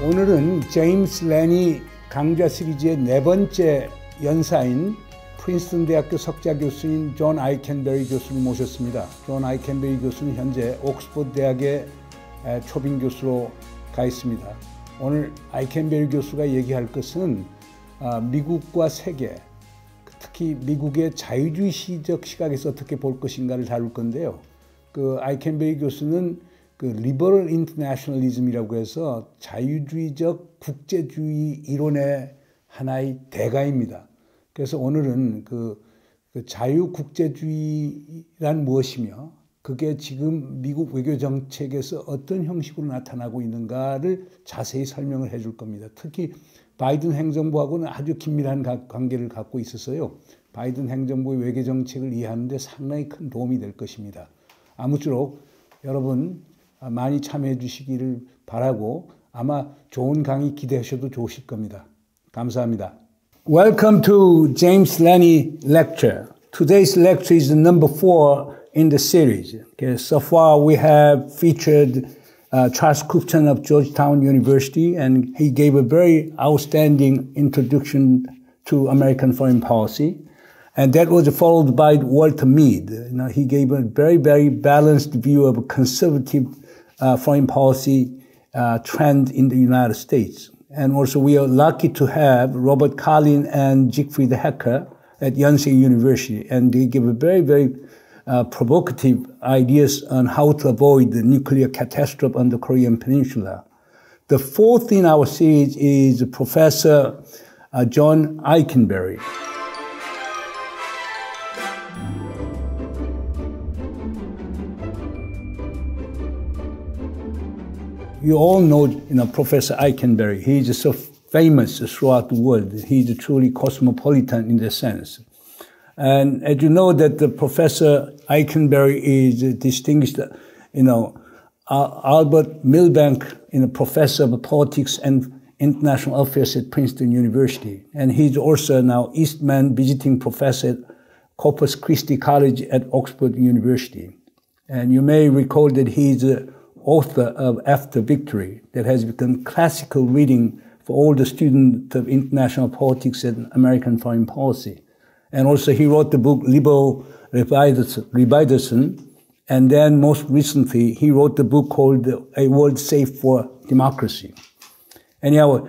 오늘은 제임스 레니 강좌 시리즈의 네 번째 연사인 프린스턴대학교 석좌교수인 존 아이켄베리 교수를 모셨습니다. 존 아이켄베리 교수는 현재 옥스퍼드 대학의 초빙 교수로 가 있습니다. 오늘 아이켄베리 교수가 얘기할 것은 미국과 세계, 특히 미국의 자유주의적 시각에서 어떻게 볼 것인가를 다룰 건데요. 아이켄베리 교수는 리버럴 인터내셔널리즘이라고 해서 자유주의적 국제주의 이론의 하나의 대가입니다. 그래서 오늘은 자유국제주의란 무엇이며 그게 지금 미국 외교 정책에서 어떤 형식으로 나타나고 있는가를 자세히 설명을 해줄 겁니다. 특히 바이든 행정부하고는 아주 긴밀한 관계를 갖고 있어서요. 바이든 행정부의 외교 정책을 이해하는 데 상당히 큰 도움이 될 것입니다. 아무쪼록 여러분 많이 참여해 주시기를 바라고 아마 좋은 강의 기대하셔도 좋으실 겁니다. 감사합니다. Welcome to James Laney lecture. Today's lecture is number 4 in the series. Okay, so far we have featured Charles Kupchan of Georgetown University, and he gave a very outstanding introduction to American foreign policy. And that was followed by Walter Mead. He gave a very, very balanced view of a conservative foreign policy trend in the United States. And also we are lucky to have Robert Collin and Siegfried Hecker at Yonsei University. And they give a very, very provocative ideas on how to avoid the nuclear catastrophe on the Korean Peninsula. The fourth in our series is Professor John Aitkenberry. You all know, Professor Aitkenberry. He is so famous throughout the world. He's truly cosmopolitan in the sense. And as you know that the Professor Aitkenberry is distinguished, Albert Milbank, Professor of Politics and International Affairs at Princeton University. And he's also now Eastman Visiting Professor at Corpus Christi College at Oxford University. And you may recall that he's author of After Victory that has become classical reading for all the students of international politics and American foreign policy. And also he wrote the book Liberal Revivism, and then most recently he wrote the book called A World Safe for Democracy. Anyhow,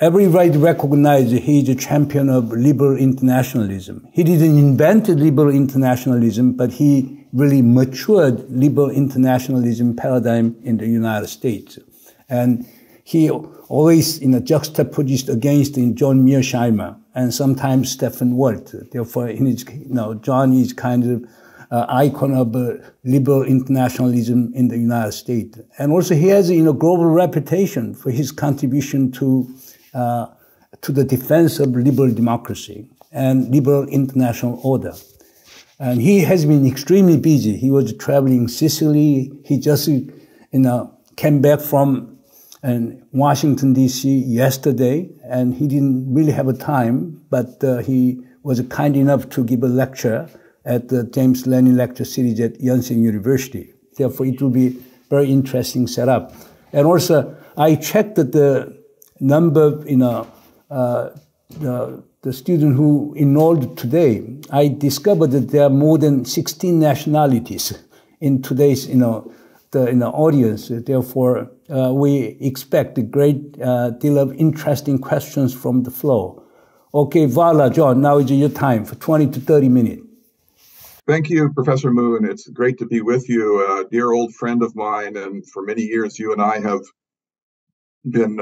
everybody recognizes he's a champion of liberal internationalism. He didn't invent liberal internationalism, but he really matured liberal internationalism paradigm in the United States. And he always, juxtaposed against John Mearsheimer and sometimes Stephen Walt. Therefore, John is kind of icon of liberal internationalism in the United States. And also he has, global reputation for his contribution to the defense of liberal democracy and liberal international order. And he has been extremely busy. He was traveling Sicily. He just, came back from Washington, D.C. yesterday, and he didn't really have a time, but he was kind enough to give a lecture at the James Laney Lecture Series at Yonsei University. Therefore, it will be very interesting setup. And also, I checked the number, the student who enrolled today. I discovered that there are more than 16 nationalities in today's, the audience. Therefore, we expect a great deal of interesting questions from the floor. Okay, voila, John, now is your time for 20 to 30 minutes. Thank you, Professor Moon. It's great to be with you, a dear old friend of mine. And for many years, you and I have been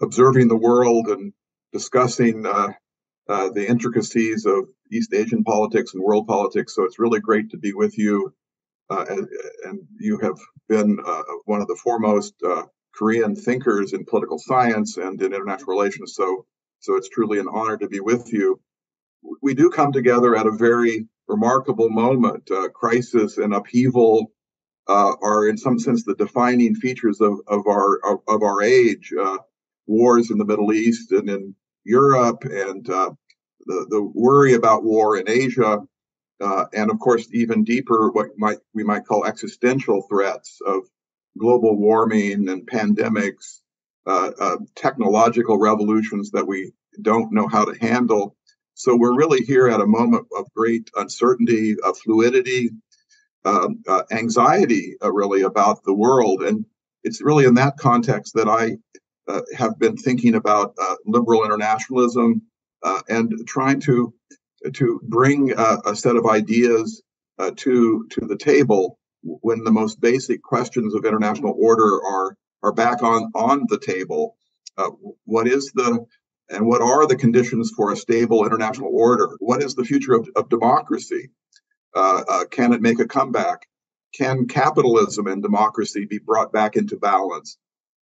observing the world and discussing the intricacies of East Asian politics and world politics. So it's really great to be with you. And you have been one of the foremost Korean thinkers in political science and in international relations. So it's truly an honor to be with you. We do come together at a very remarkable moment. Crisis and upheaval are in some sense the defining features of our age. Wars in the Middle East and in Europe, and the worry about war in Asia, and of course even deeper what we might call existential threats of global warming and pandemics, technological revolutions that we don't know how to handle. So we're really here at a moment of great uncertainty, fluidity, anxiety, really, about the world. And it's really in that context that I have been thinking about liberal internationalism and trying to bring a set of ideas to the table when the most basic questions of international order are back on the table. What are the conditions for a stable international order? What is the future of democracy? Can it make a comeback? Can capitalism and democracy be brought back into balance?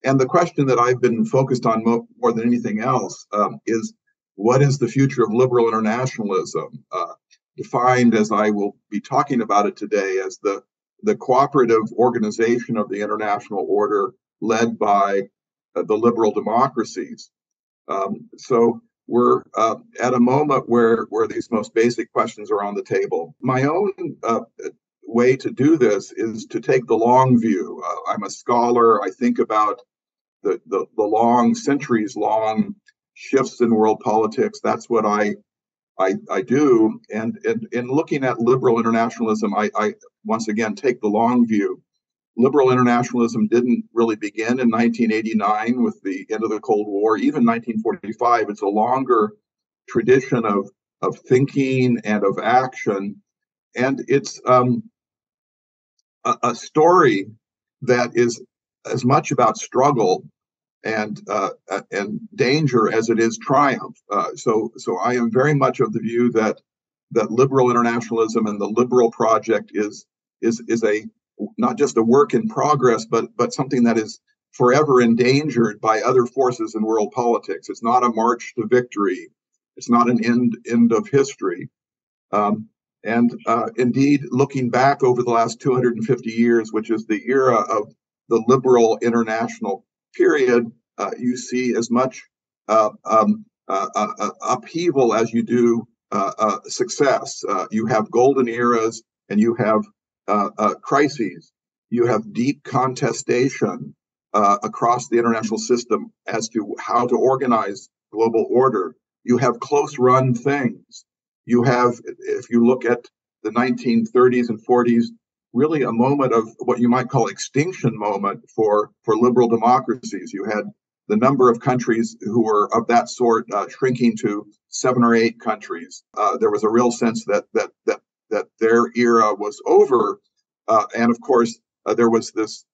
And the question that I've been focused on more than anything else is, what is the future of liberal internationalism? Defined, as I will be talking about it today, as the cooperative organization of the international order led by the liberal democracies. So we're at a moment where these most basic questions are on the table. My own way to do this is to take the long view. I'm a scholar. I think about the long, centuries-long shifts in world politics. That's what I do. And in looking at liberal internationalism, I once again take the long view. Liberal internationalism didn't really begin in 1989 with the end of the Cold War. Even 1945, it's a longer tradition of thinking and of action. And it's a story that is as much about struggle and danger as it is triumph. So I am very much of the view that liberal internationalism and the liberal project is a not just a work in progress, but something that is forever endangered by other forces in world politics. It's not a march to victory. It's not an end of history. Indeed, looking back over the last 250 years, which is the era of the liberal international period, you see as much upheaval as you do success. You have golden eras and you have crises. You have deep contestation across the international system as to how to organize global order. You have close-run things. You have, if you look at the 1930s and 40s, really a moment of what you might call extinction moment for liberal democracies. You had the number of countries who were of that sort shrinking to 7 or 8 countries. There was a real sense that their era was over. And of course, there was this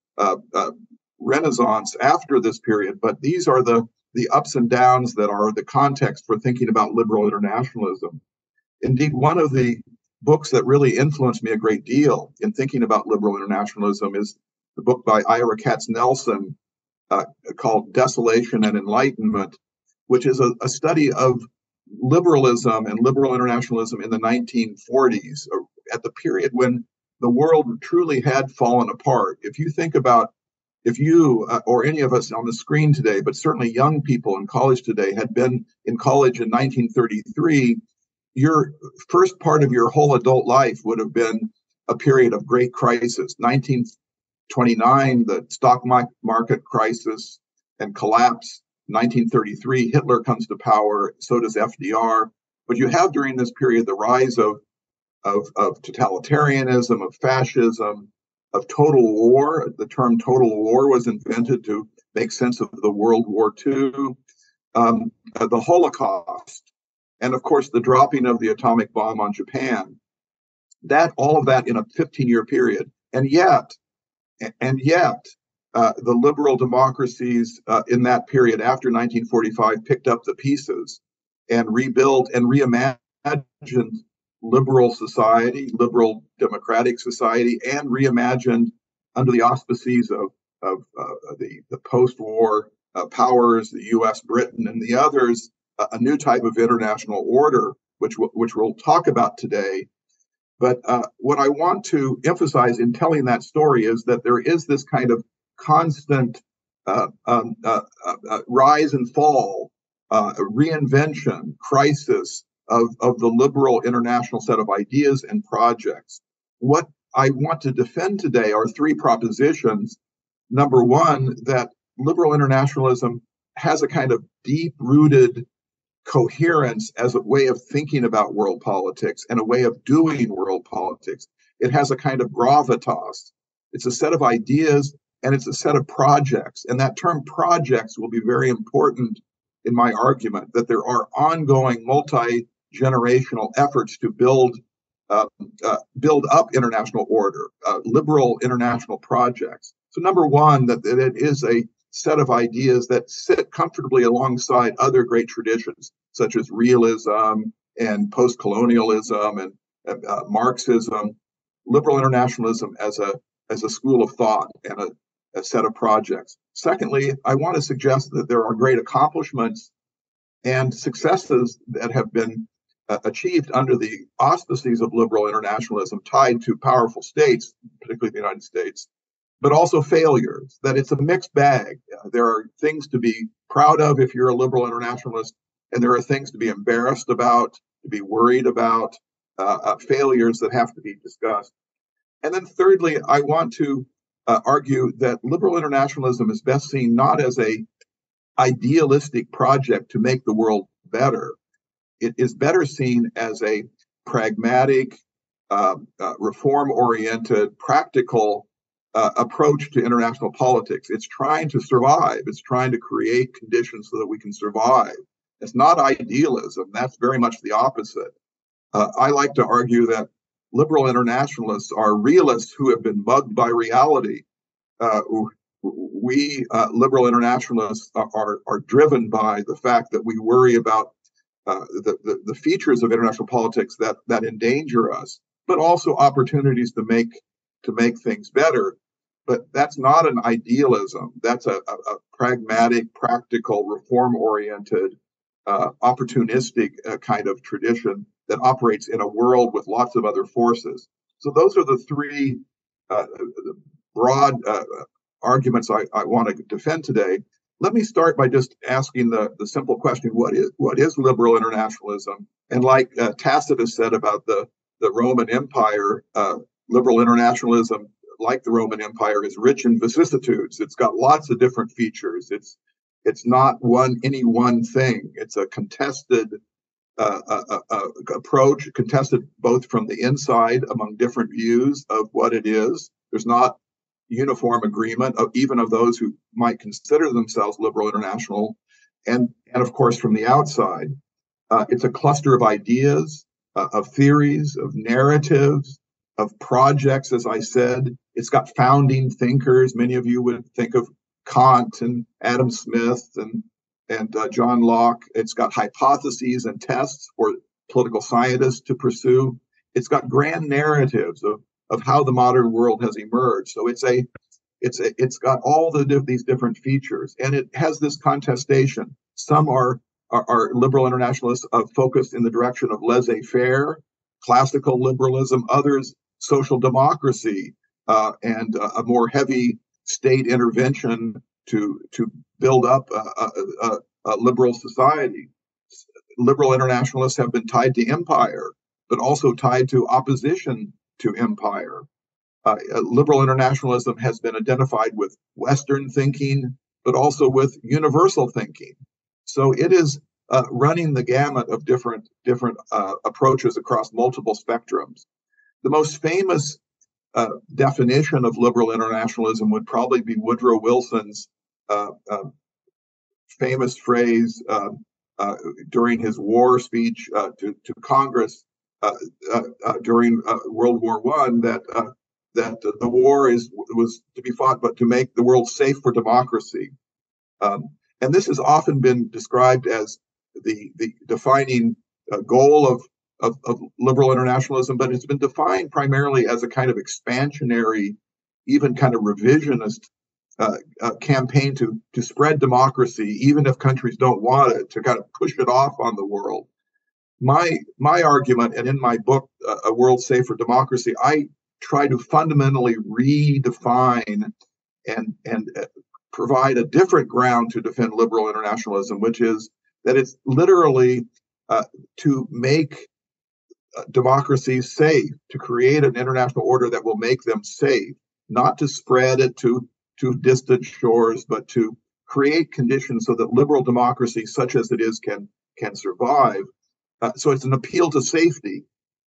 renaissance after this period. But these are the ups and downs that are the context for thinking about liberal internationalism. Indeed, one of the books that really influenced me a great deal in thinking about liberal internationalism is the book by Ira Katznelson called Desolation and Enlightenment, which is a study of liberalism and liberal internationalism in the 1940s, at the period when the world truly had fallen apart. If you think about, if you or any of us on the screen today, but certainly young people in college today, had been in college in 1933, your first part of your whole adult life would have been a period of great crisis. 1929, the stock market crisis and collapse. 1933, Hitler comes to power, so does FDR. But you have during this period the rise of totalitarianism, of fascism, of total war. The term total war was invented to make sense of the World War II, the Holocaust, and of course the dropping of the atomic bomb on Japan. All of that in a 15-year period. And yet, the liberal democracies in that period after 1945 picked up the pieces and rebuilt and reimagined liberal society, liberal democratic society, and reimagined under the auspices of the post-war powers, the U.S., Britain, and the others, a new type of international order, which we'll talk about today. But what I want to emphasize in telling that story is that there is this kind of constant rise and fall, reinvention, crisis of the liberal international set of ideas and projects. What I want to defend today are 3 propositions. Number one, that liberal internationalism has a kind of deep-rooted coherence as a way of thinking about world politics and a way of doing world politics. It has a kind of gravitas. It's a set of ideas and it's a set of projects. And that term projects will be very important in my argument, that there are ongoing multi-generational efforts to build up international order, liberal international projects. So number one, that it is a set of ideas that sit comfortably alongside other great traditions, such as realism and post-colonialism and Marxism. Liberal internationalism as a school of thought and a set of projects. Secondly, I want to suggest that there are great accomplishments and successes that have been achieved under the auspices of liberal internationalism tied to powerful states, particularly the United States, but also failures, that it's a mixed bag. There are things to be proud of if you're a liberal internationalist, and there are things to be embarrassed about, to be worried about, failures that have to be discussed. And then thirdly, I want to argue that liberal internationalism is best seen not as a idealistic project to make the world better. It is better seen as a pragmatic, reform-oriented, practical approach to international politics. It's trying to survive. It's trying to create conditions so that we can survive. It's not idealism. That's very much the opposite. I like to argue that liberal internationalists are realists who have been mugged by reality. We liberal internationalists are driven by the fact that we worry about the features of international politics that endanger us, but also opportunities to make things better. But that's not an idealism. That's a pragmatic, practical, reform-oriented, opportunistic kind of tradition that operates in a world with lots of other forces. So those are the three broad arguments I want to defend today. Let me start by just asking the simple question: what is liberal internationalism? And like Tacitus said about the Roman Empire, liberal internationalism, like the Roman Empire, is rich in vicissitudes. It's got lots of different features. It's not any one thing. It's a contested approach, contested both from the inside among different views of what it is. There's not uniform agreement even of those who might consider themselves liberal international, and of course from the outside. It's a cluster of ideas, of theories, of narratives, of projects, as I said. It's got founding thinkers. Many of you would think of Kant and Adam Smith and John Locke. It's got hypotheses and tests for political scientists to pursue. It's got grand narratives of how the modern world has emerged. So it's got all these different features, and it has this contestation. Some are liberal internationalists focused in the direction of laissez-faire, classical liberalism. Others, social democracy and a more heavy state intervention to build up a liberal society. Liberal internationalists have been tied to empire, but also tied to opposition to empire. Liberal internationalism has been identified with Western thinking, but also with universal thinking. So it is running the gamut of different approaches across multiple spectrums. The most famous definition of liberal internationalism would probably be Woodrow Wilson's famous phrase during his war speech to Congress during World War I, that the war was to be fought, but to make the world safe for democracy. And this has often been described as the defining goal of liberal internationalism, but it's been defined primarily as a kind of expansionary, even kind of revisionist campaign to spread democracy, even if countries don't want it, to kind of push it off on the world. My argument, and in my book, A World Safe for Democracy, I try to fundamentally redefine and provide a different ground to defend liberal internationalism, which is that it's literally to make democracies safe, to create an international order that will make them safe, not to spread it to distant shores, but to create conditions so that liberal democracy, such as it is, can survive. So it's an appeal to safety.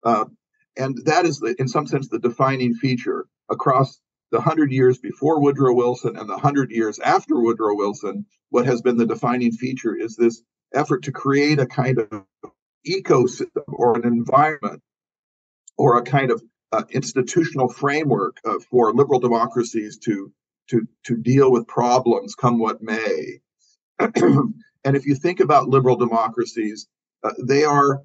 And that is, in some sense, the defining feature across the 100 years before Woodrow Wilson and the 100 years after Woodrow Wilson. What has been the defining feature is this effort to create a kind of ecosystem or an environment or a kind of institutional framework for liberal democracies to deal with problems, come what may. And if you think about liberal democracies, they are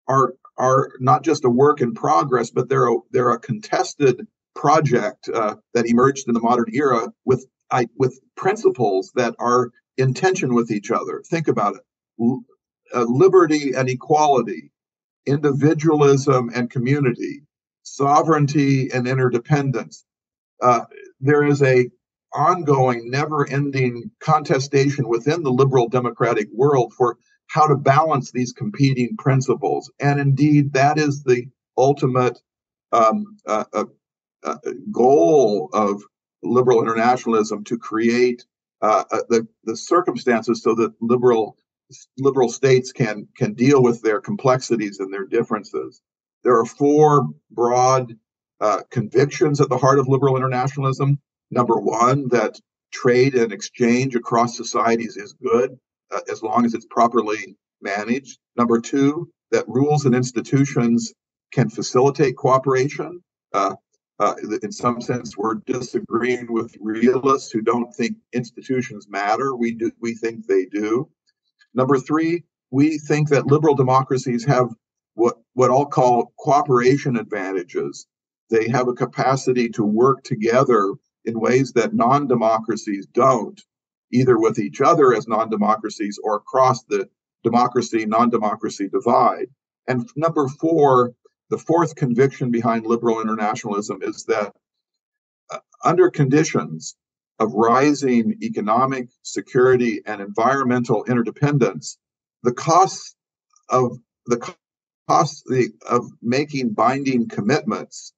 not just a work in progress, but they're a contested project that emerged in the modern era with principles that are in tension with each other. Think about it: liberty and equality, individualism and community, sovereignty and interdependence. There is a ongoing, never-ending contestation within the liberal democratic world for how to balance these competing principles. And indeed, that is the ultimate goal of liberal internationalism, to create the circumstances so that liberal states can deal with their complexities and their differences. There are four broad convictions at the heart of liberal internationalism. Number one, that trade and exchange across societies is good as long as it's properly managed. Number two, that rules and institutions can facilitate cooperation. In some sense, we're disagreeing with realists who don't think institutions matter. We think they do. Number three, we think that liberal democracies have what I'll call cooperation advantages. They have a capacity to work together in ways that non-democracies don't, either with each other as non-democracies or across the democracy-non-democracy divide. And number four, the fourth conviction behind liberal internationalism is that under conditions of rising economic security and environmental interdependence, the costs of making binding commitments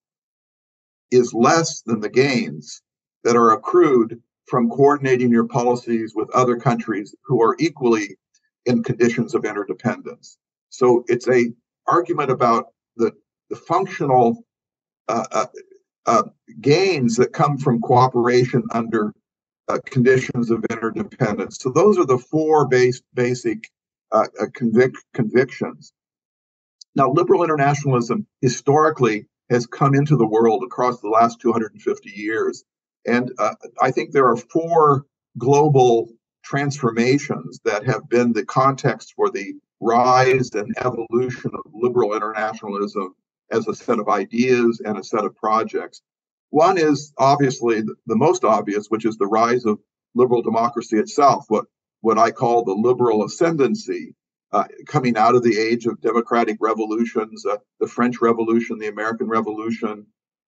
is less than the gains that are accrued from coordinating your policies with other countries who are equally in conditions of interdependence. So it's a argument about the functional gains that come from cooperation under conditions of interdependence. So those are the four basic convictions. Now, liberal internationalism historically has come into the world across the last 250 years. And I think there are four global transformations that have been the context for the rise and evolution of liberal internationalism as a set of ideas and a set of projects. One is obviously the most obvious, which is the rise of liberal democracy itself, what I call the liberal ascendancy, coming out of the age of democratic revolutions, the French Revolution, the American Revolution.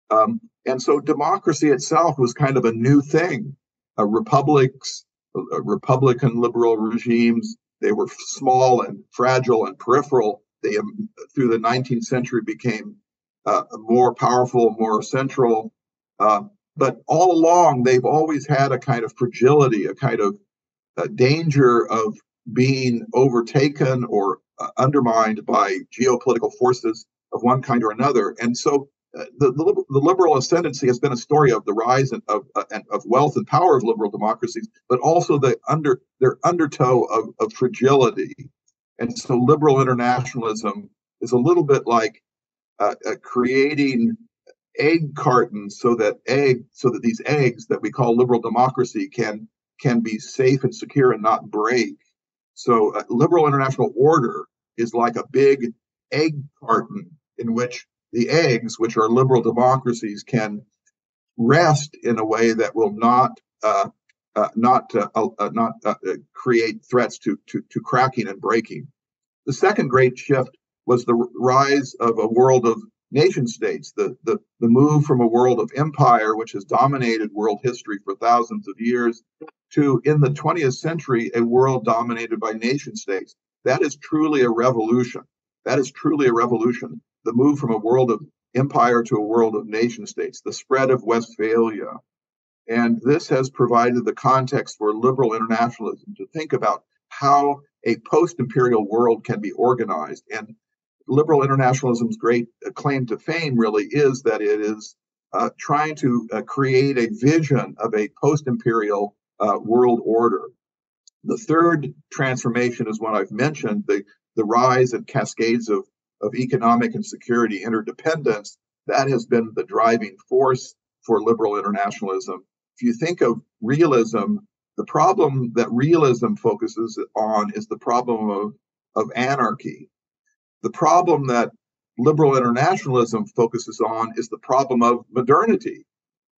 And so democracy itself was kind of a new thing. Republican liberal regimes, they were small and fragile and peripheral. They, through the 19th century, became more powerful, more central. But all along, they've always had a kind of fragility, a kind of danger of being overtaken or undermined by geopolitical forces of one kind or another. And so the liberal ascendancy has been a story of the rise of wealth and power of liberal democracies, but also their undertow of fragility. And so liberal internationalism is a little bit like creating egg cartons so that these eggs that we call liberal democracy can be safe and secure and not break. So liberal international order is like a big egg carton in which the eggs, which are liberal democracies, can rest in a way that will not create threats to cracking and breaking. The second great shift was the rise of a world of nation states, the move from a world of empire, which has dominated world history for thousands of years, to, in the 20th century, a world dominated by nation states. That is truly a revolution. That is truly a revolution. The move from a world of empire to a world of nation states, the spread of Westphalia, And this has provided the context for liberal internationalism to think about how a post-imperial world can be organized. And liberal internationalism's great claim to fame really is that it is trying to create a vision of a post-imperial world order. The third transformation is what I've mentioned, the rise and cascades of economic and security interdependence. That has been the driving force for liberal internationalism. If you think of realism, the problem that realism focuses on is the problem of anarchy. The problem that liberal internationalism focuses on is the problem of modernity.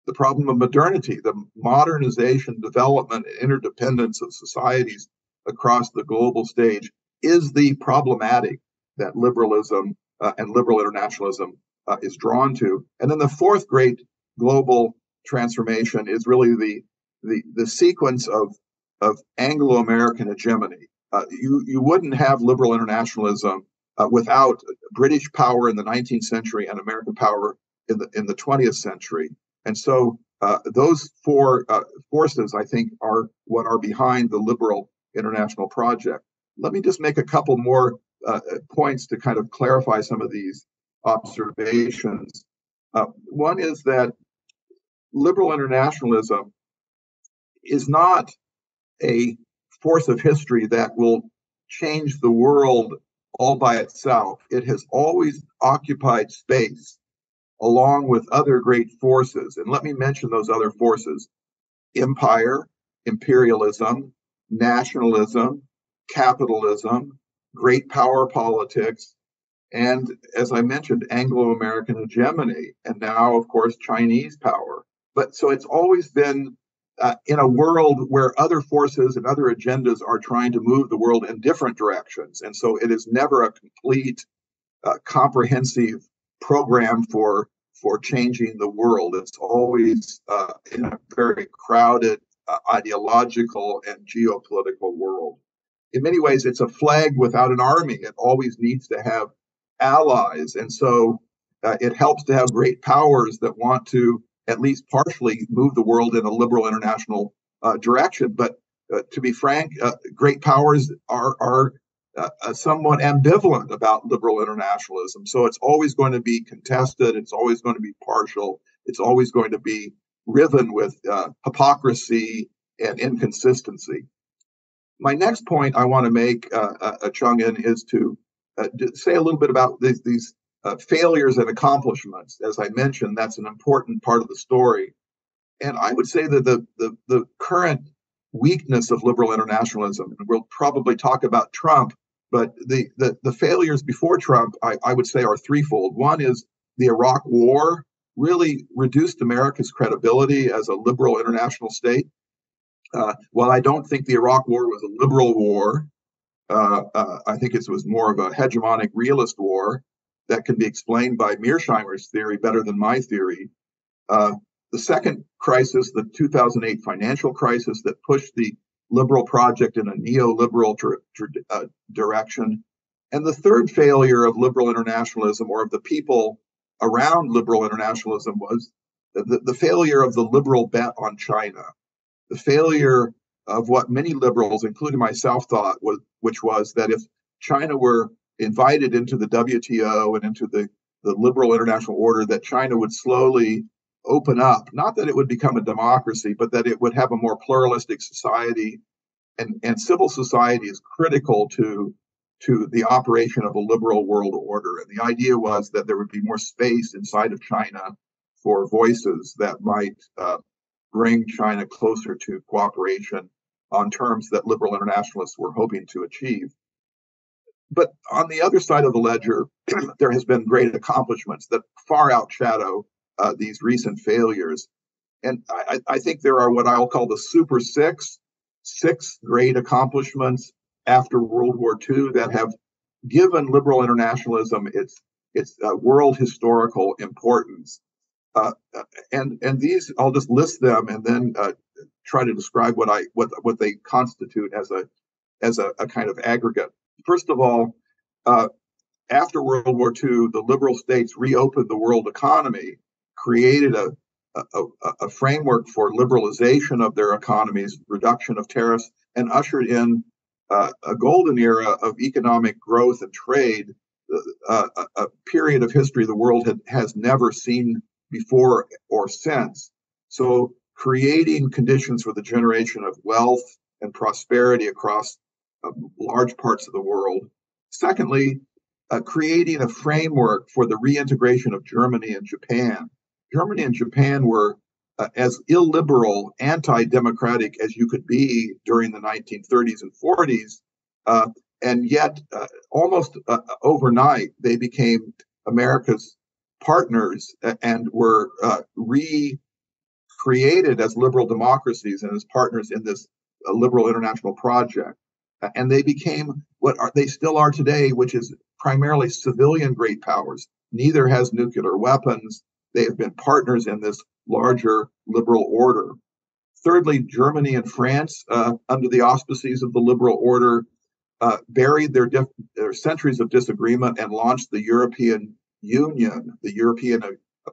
The problem of modernity, the modernization, development, and interdependence of societies across the global stage is the problematic that liberalism and liberal internationalism is drawn to. And then the fourth great global transformation is really the sequence of Anglo-American hegemony. You wouldn't have liberal internationalism without British power in the 19th century and American power in the 20th century. And so those four forces, I think, are what are behind the liberal international project. Let me just make a couple more points to kind of clarify some of these observations. One is that liberal internationalism is not a force of history that will change the world all by itself. It has always occupied space along with other great forces. And let me mention those other forces: empire, imperialism, nationalism, capitalism, great power politics, and, as I mentioned, Anglo-American hegemony, and now, of course, Chinese power. But so it's always been in a world where other forces and other agendas are trying to move the world in different directions. And so it is never a complete, comprehensive program for changing the world. It's always in a very crowded, ideological and geopolitical world. In many ways, it's a flag without an army. It always needs to have allies. And so it helps to have great powers that want to at least partially move the world in a liberal international direction. But to be frank, great powers are somewhat ambivalent about liberal internationalism. So it's always going to be contested. It's always going to be partial. It's always going to be riven with hypocrisy and inconsistency. My next point I want to make, Chung-In, is to say a little bit about these failures and accomplishments. As I mentioned, that's an important part of the story. And I would say that the current weakness of liberal internationalism, and we'll probably talk about Trump, but the failures before Trump, I would say, are threefold. One is the Iraq War really reduced America's credibility as a liberal international state. While I don't think the Iraq War was a liberal war, I think it was more of a hegemonic realist war that can be explained by Mearsheimer's theory better than my theory. The second crisis, the 2008 financial crisis that pushed the liberal project in a neoliberal direction. And the third failure of liberal internationalism, or of the people around liberal internationalism, was the failure of the liberal bet on China. The failure of what many liberals, including myself, thought which was that if China were invited into the WTO and into the liberal international order, that China would slowly open up, not that it would become a democracy, but that it would have a more pluralistic society, and civil society is critical to the operation of a liberal world order. And the idea was that there would be more space inside of China for voices that might bring China closer to cooperation on terms that liberal internationalists were hoping to achieve. But on the other side of the ledger, there has been great accomplishments that far outshadow these recent failures. And I think there are what I'll call the Super Six great accomplishments after World War II that have given liberal internationalism its world historical importance. And these, I'll just list them and then try to describe what they constitute as a kind of aggregate. First of all, after World War II, the liberal states reopened the world economy, created a framework for liberalization of their economies, reduction of tariffs, and ushered in a golden era of economic growth and trade, a period of history the world has never seen before or since. So creating conditions for the generation of wealth and prosperity across large parts of the world. Secondly, creating a framework for the reintegration of Germany and Japan. Germany and Japan were as illiberal, anti-democratic as you could be during the 1930s and 40s, and yet almost overnight they became America's partners and were recreated as liberal democracies and as partners in this liberal international project. And they became what they still are today, which is primarily civilian great powers. Neither has nuclear weapons. They have been partners in this larger liberal order. Thirdly, Germany and France, under the auspices of the liberal order, buried their centuries of disagreement and launched the European Union, the European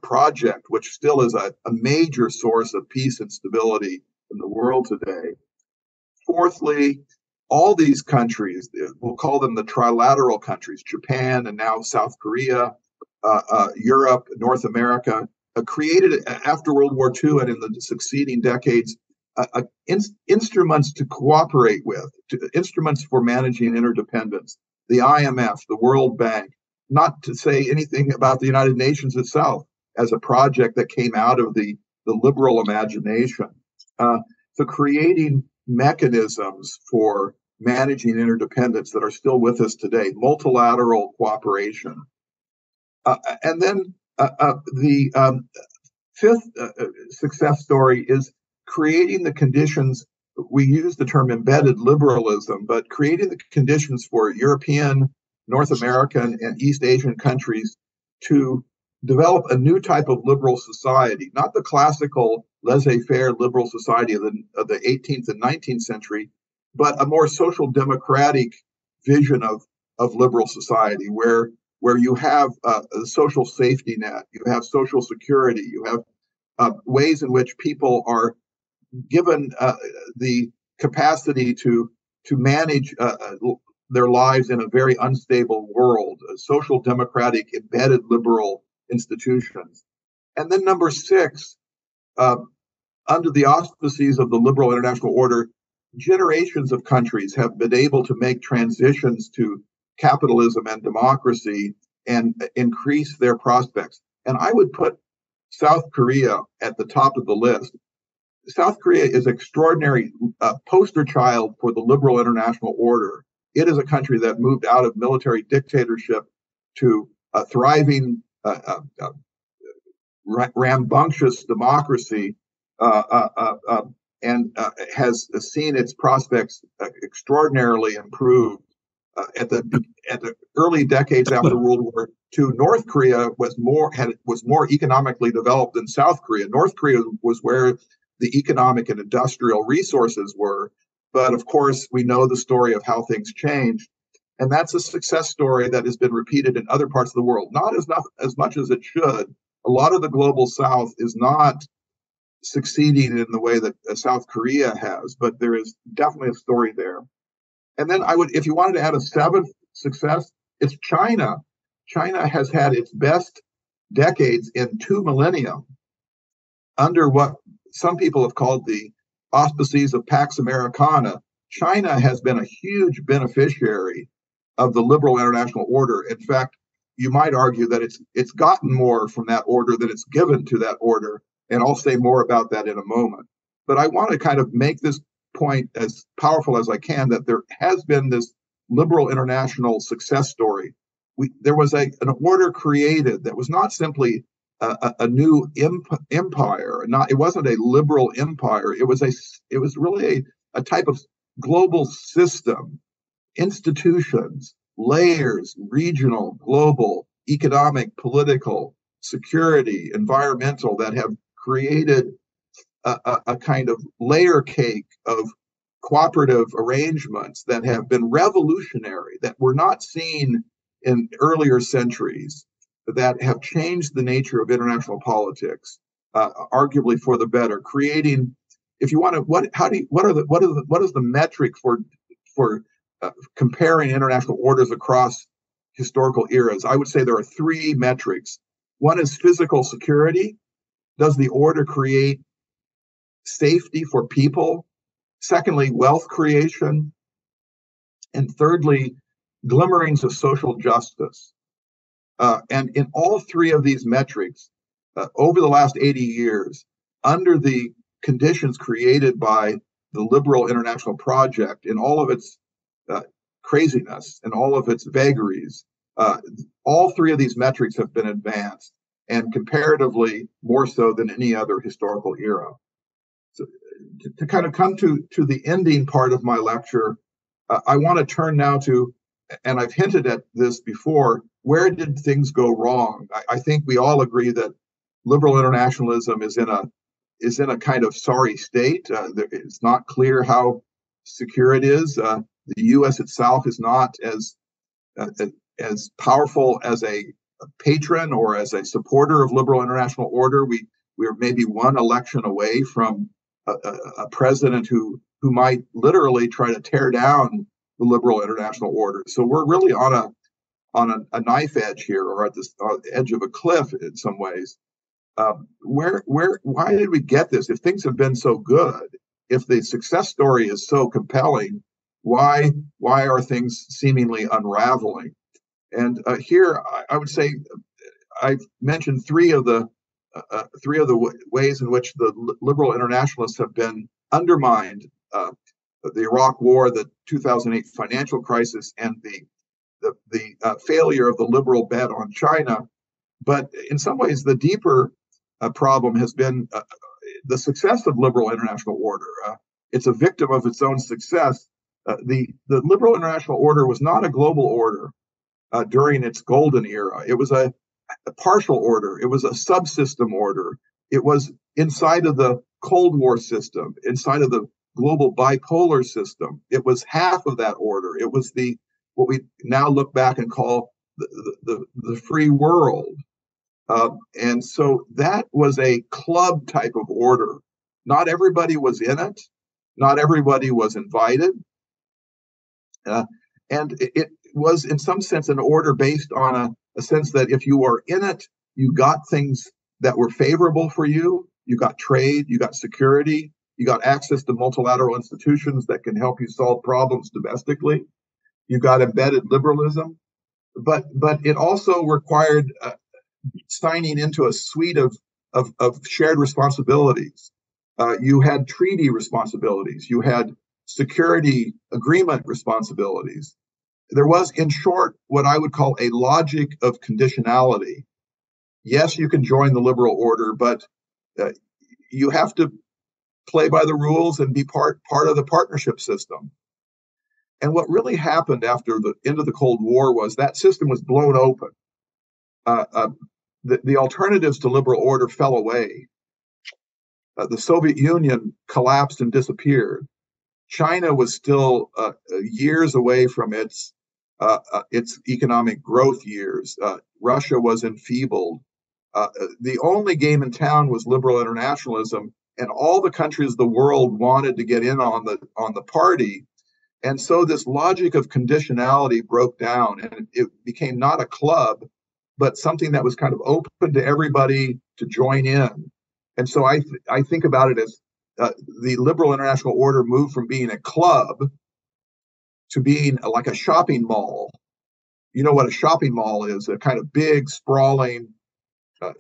project, which still is a major source of peace and stability in the world today. Fourthly, all these countries, we'll call them the trilateral countries, Japan and now South Korea, Europe, North America, created after World War II and in the succeeding decades, instruments to cooperate with, instruments for managing interdependence, the IMF, the World Bank, not to say anything about the United Nations itself as a project that came out of the liberal imagination. So creating mechanisms for managing interdependence that are still with us today, multilateral cooperation. And then the fifth success story is creating the conditions. We use the term embedded liberalism, but creating the conditions for European, North American, and East Asian countries to develop a new type of liberal society, not the classical laissez-faire liberal society of the 18th and 19th century, but a more social democratic vision of liberal society where you have a social safety net, you have social security, you have ways in which people are given the capacity to manage their lives in a very unstable world, social democratic, embedded liberal institutions. And then number six, under the auspices of the liberal international order, generations of countries have been able to make transitions to capitalism and democracy and increase their prospects. And I would put South Korea at the top of the list. South Korea is an extraordinary poster child for the liberal international order. It is a country that moved out of military dictatorship to a thriving, rambunctious democracy and has seen its prospects extraordinarily improved. At the early decades after World War II, North Korea was more economically developed than South Korea. North Korea was where the economic and industrial resources were, but of course we know the story of how things changed, and that's a success story that has been repeated in other parts of the world. Not as much as it should. A lot of the global South is not succeeding in the way that South Korea has, but there is definitely a story there. And then if you wanted to add a seventh success, it's China. China has had its best decades in 2 millennia under what some people have called the auspices of Pax Americana. China has been a huge beneficiary of the liberal international order. In fact, you might argue that it's gotten more from that order than it's given to that order. And I'll say more about that in a moment. But I want to kind of make this point as powerful as I can, that there has been this liberal international success story. There was an order created that was not simply a new empire. It wasn't a liberal empire. It was really a type of global system, institutions, layers, regional, global, economic, political, security, environmental, that have created a kind of layer cake of cooperative arrangements that have been revolutionary, that were not seen in earlier centuries, that have changed the nature of international politics. arguably for the better, creating, if you want to, what is the metric for comparing international orders across historical eras? I would say there are three metrics. One is physical security. Does the order create safety for people? Secondly, wealth creation. And thirdly, glimmerings of social justice. And in all three of these metrics, over the last 80 years, under the conditions created by the liberal international project, in all of its craziness and all of its vagaries, all three of these metrics have been advanced, and comparatively more so than any other historical era. So to kind of come to the ending part of my lecture, I want to turn now to, and I've hinted at this before, where did things go wrong? I think we all agree that liberal internationalism is in a kind of sorry state. It's not clear how secure it is. The U.S. itself is not as powerful as a patron or as a supporter of liberal international order. We're maybe one election away from a president who might literally try to tear down the liberal international order. So we're really on a knife edge here, or at this edge of a cliff in some ways. Why did we get this? If things have been so good, if the success story is so compelling, why are things seemingly unraveling? And here I would say I've mentioned three of the ways in which the liberal internationalists have been undermined: the Iraq War, the 2008 financial crisis, and the failure of the liberal bet on China. But in some ways, the deeper problem has been the success of liberal international order. It's a victim of its own success. The liberal international order was not a global order during its golden era. It was a partial order. It was a subsystem order. It was inside of the Cold War system, inside of the global bipolar system. It was half of that order. It was what we now look back and call the free world. And so that was a club type of order. Not everybody was in it. Not everybody was invited. And it was, in some sense, an order based on a sense that if you were in it, you got things that were favorable for you. You got trade, you got security, you got access to multilateral institutions that can help you solve problems domestically. You got embedded liberalism. But it also required signing into a suite of shared responsibilities. You had treaty responsibilities. You had security agreement responsibilities. There was, in short, what I would call a logic of conditionality. Yes, you can join the liberal order, but you have to play by the rules and be part of the partnership system. And what really happened after the end of the Cold War was that system was blown open. The alternatives to liberal order fell away. The Soviet Union collapsed and disappeared. China was still years away from its economic growth years. Russia was enfeebled. The only game in town was liberal internationalism, and all the countries of the world wanted to get in on the party. And so this logic of conditionality broke down, and it became not a club, but something that was kind of open to everybody to join in. And so I think about it as the liberal international order moved from being a club to being like a shopping mall. You know what a shopping mall is, a kind of big, sprawling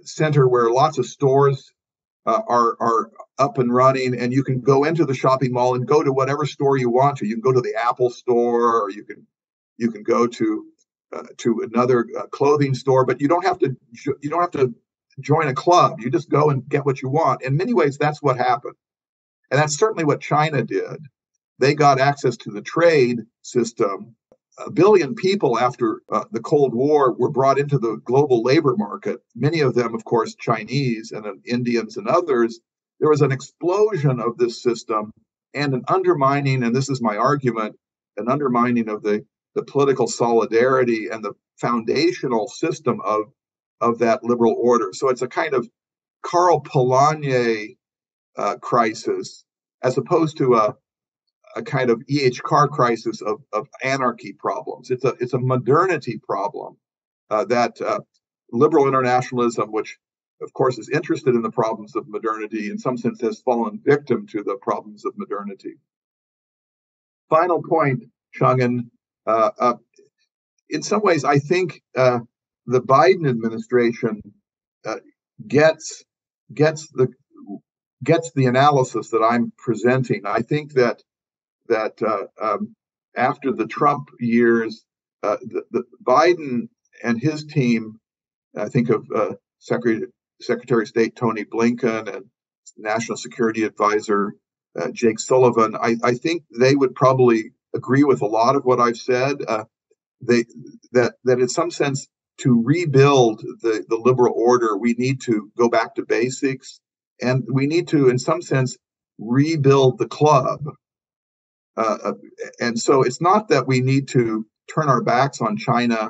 center where lots of stores are up and running, and you can go into the shopping mall and go to whatever store you want to. You can go to the Apple store, or you can go to another clothing store, but you don't have to join a club. You just go and get what you want. In many ways, that's what happened, and that's certainly what China did. They got access to the trade system. 1 billion people after the Cold War were brought into the global labor market, many of them, of course, Chinese and Indians and others. There was an explosion of this system and an undermining, and this is my argument, an undermining of the political solidarity and the foundational system of that liberal order. So it's a kind of Karl Polanyi crisis, as opposed to a kind of E.H. Carr crisis of anarchy problems. It's a modernity problem that liberal internationalism, which of course is interested in the problems of modernity, in some sense has fallen victim to the problems of modernity. Final point, Chang'an. In some ways, I think the Biden administration gets the analysis that I'm presenting. I think that after the Trump years, the Biden and his team, I think of Secretary of State Tony Blinken and National Security Advisor Jake Sullivan, I think they would probably agree with a lot of what I've said. That in some sense, to rebuild the liberal order, we need to go back to basics, and we need to, in some sense, rebuild the club. And so it's not that we need to turn our backs on China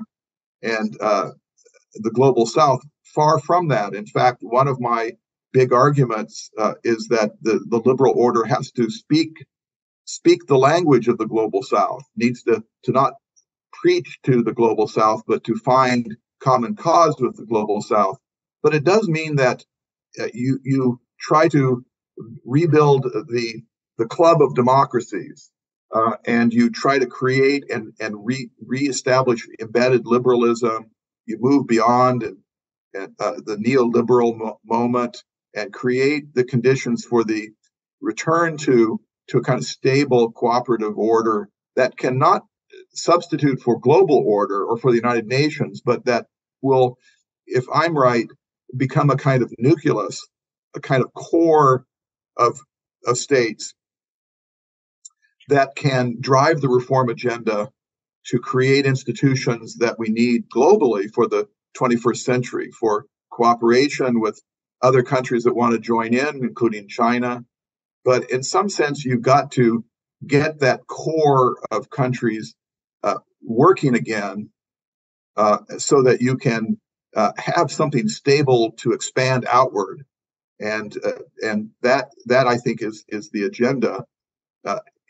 and the global South. Far from that. In fact, one of my big arguments is that the liberal order has to speak the language of the global South, needs to not preach to the global South, but to find common cause with the global South. But it does mean that you try to rebuild the club of democracies, and you try to create and reestablish embedded liberalism. You move beyond the neoliberal moment and create the conditions for the return to a kind of stable cooperative order that cannot substitute for global order or for the United Nations, but that will, if I'm right, become a kind of nucleus, a kind of core of states that can drive the reform agenda to create institutions that we need globally for the 21st century, for cooperation with other countries that want to join in, including China. But in some sense, you've got to get that core of countries working again, so that you can have something stable to expand outward, and that I think is the agenda.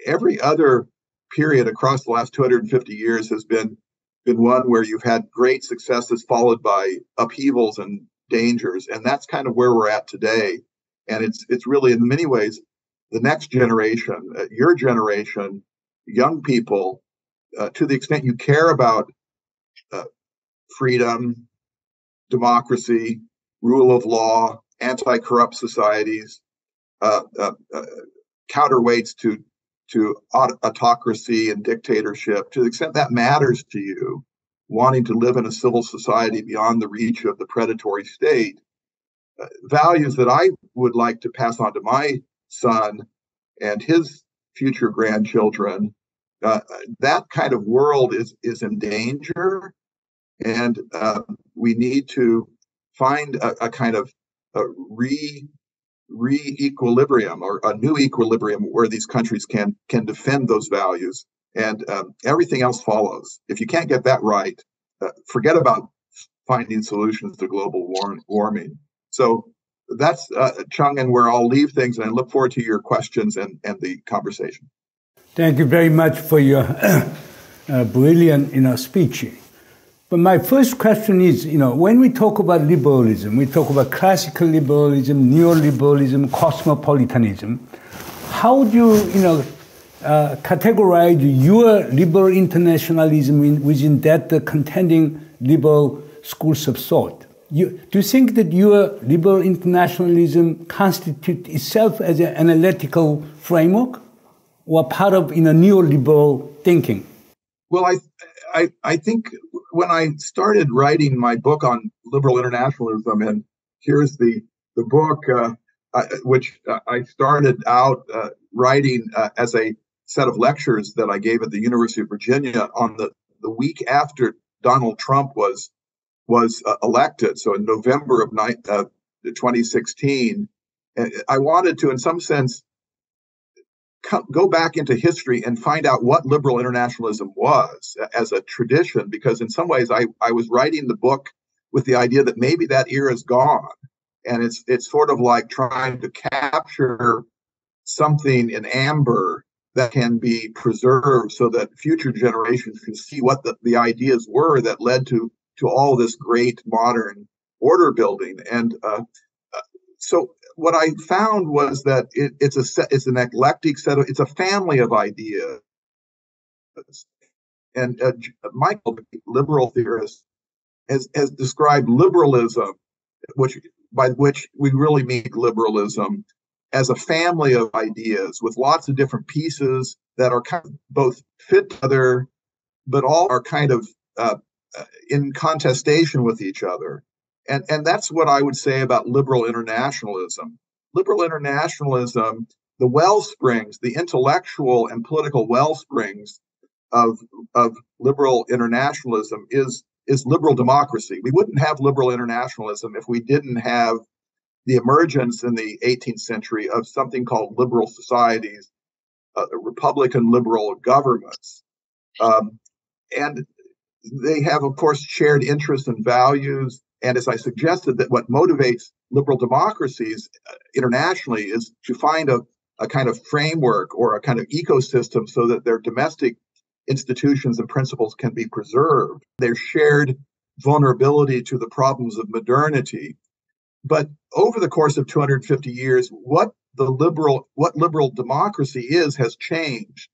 Every other period across the last 250 years has been one where you've had great successes followed by upheavals and dangers, and that's kind of where we're at today. And it's really, in many ways, the next generation, your generation, young people, to the extent you care about freedom, democracy, rule of law, anti-corrupt societies, counterweights to autocracy and dictatorship, to the extent that matters to you, wanting to live in a civil society beyond the reach of the predatory state, values that I would like to pass on to my son and his future grandchildren, that kind of world is in danger, and we need to find a kind of re-equilibrium, or a new equilibrium where these countries can defend those values, and everything else follows. If you can't get that right, forget about finding solutions to global warming. So that's Chang'an, where I'll leave things, and I look forward to your questions and the conversation. Thank you very much for your brilliant speech. But my first question is, when we talk about liberalism, we talk about classical liberalism, neoliberalism, cosmopolitanism. How do you, categorize your liberal internationalism within that contending liberal schools of thought? Do you think that your liberal internationalism constitutes itself as an analytical framework, or part of neoliberal thinking? Well, I think when I started writing my book on liberal internationalism, and here's the book, which I started out writing as a set of lectures that I gave at the University of Virginia on the week after Donald Trump was elected. So in November of 2016, I wanted to, in some sense, go back into history and find out what liberal internationalism was as a tradition, because in some ways I was writing the book with the idea that maybe that era is gone, And it's sort of like trying to capture something in amber that can be preserved so that future generations can see what the ideas were that led to all this great modern order building. And so what I found was that it's an eclectic set of, it's a family of ideas. And Michael, the liberal theorist, has described liberalism, by which we really mean liberalism, as a family of ideas with lots of different pieces that are kind of both fit together, but all are kind of in contestation with each other. And that's what I would say about liberal internationalism. Liberal internationalism, the wellsprings, the intellectual and political wellsprings of liberal internationalism is liberal democracy. We wouldn't have liberal internationalism if we didn't have the emergence in the 18th century of something called liberal societies, Republican liberal governments. And they have, of course, shared interests and values. And as I suggested, that what motivates liberal democracies internationally is to find a kind of framework or a kind of ecosystem so that their domestic institutions and principles can be preserved. Their shared vulnerability to the problems of modernity. But over the course of 250 years, what liberal democracy has changed.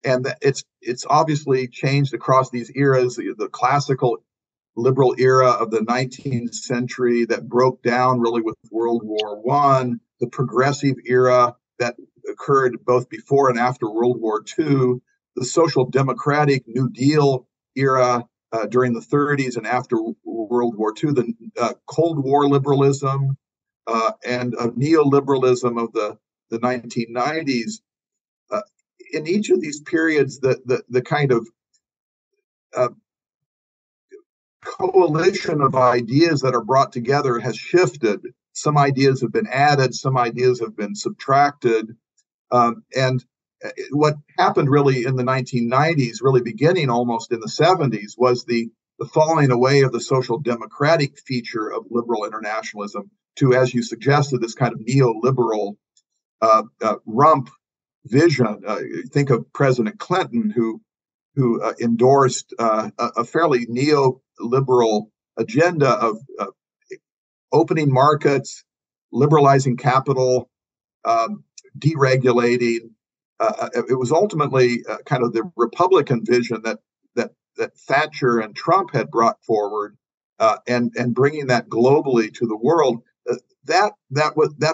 And that it's obviously changed across these eras, the classical liberal era of the 19th century that broke down really with World War I, the progressive era that occurred both before and after World War II, the social democratic New Deal era during the 30s and after World War II, the Cold War liberalism and neoliberalism of the 1990s. In each of these periods, the kind of coalition of ideas that are brought together has shifted. Some ideas have been added, some ideas have been subtracted. And what happened really in the 1990s, really beginning almost in the 70s, was the falling away of the social democratic feature of liberal internationalism to, as you suggested, this kind of neoliberal rump vision. Think of President Clinton, who endorsed a fairly neoliberal agenda of opening markets, liberalizing capital, deregulating. It was ultimately kind of the Republican vision that Thatcher and Trump had brought forward, and bringing that globally to the world. That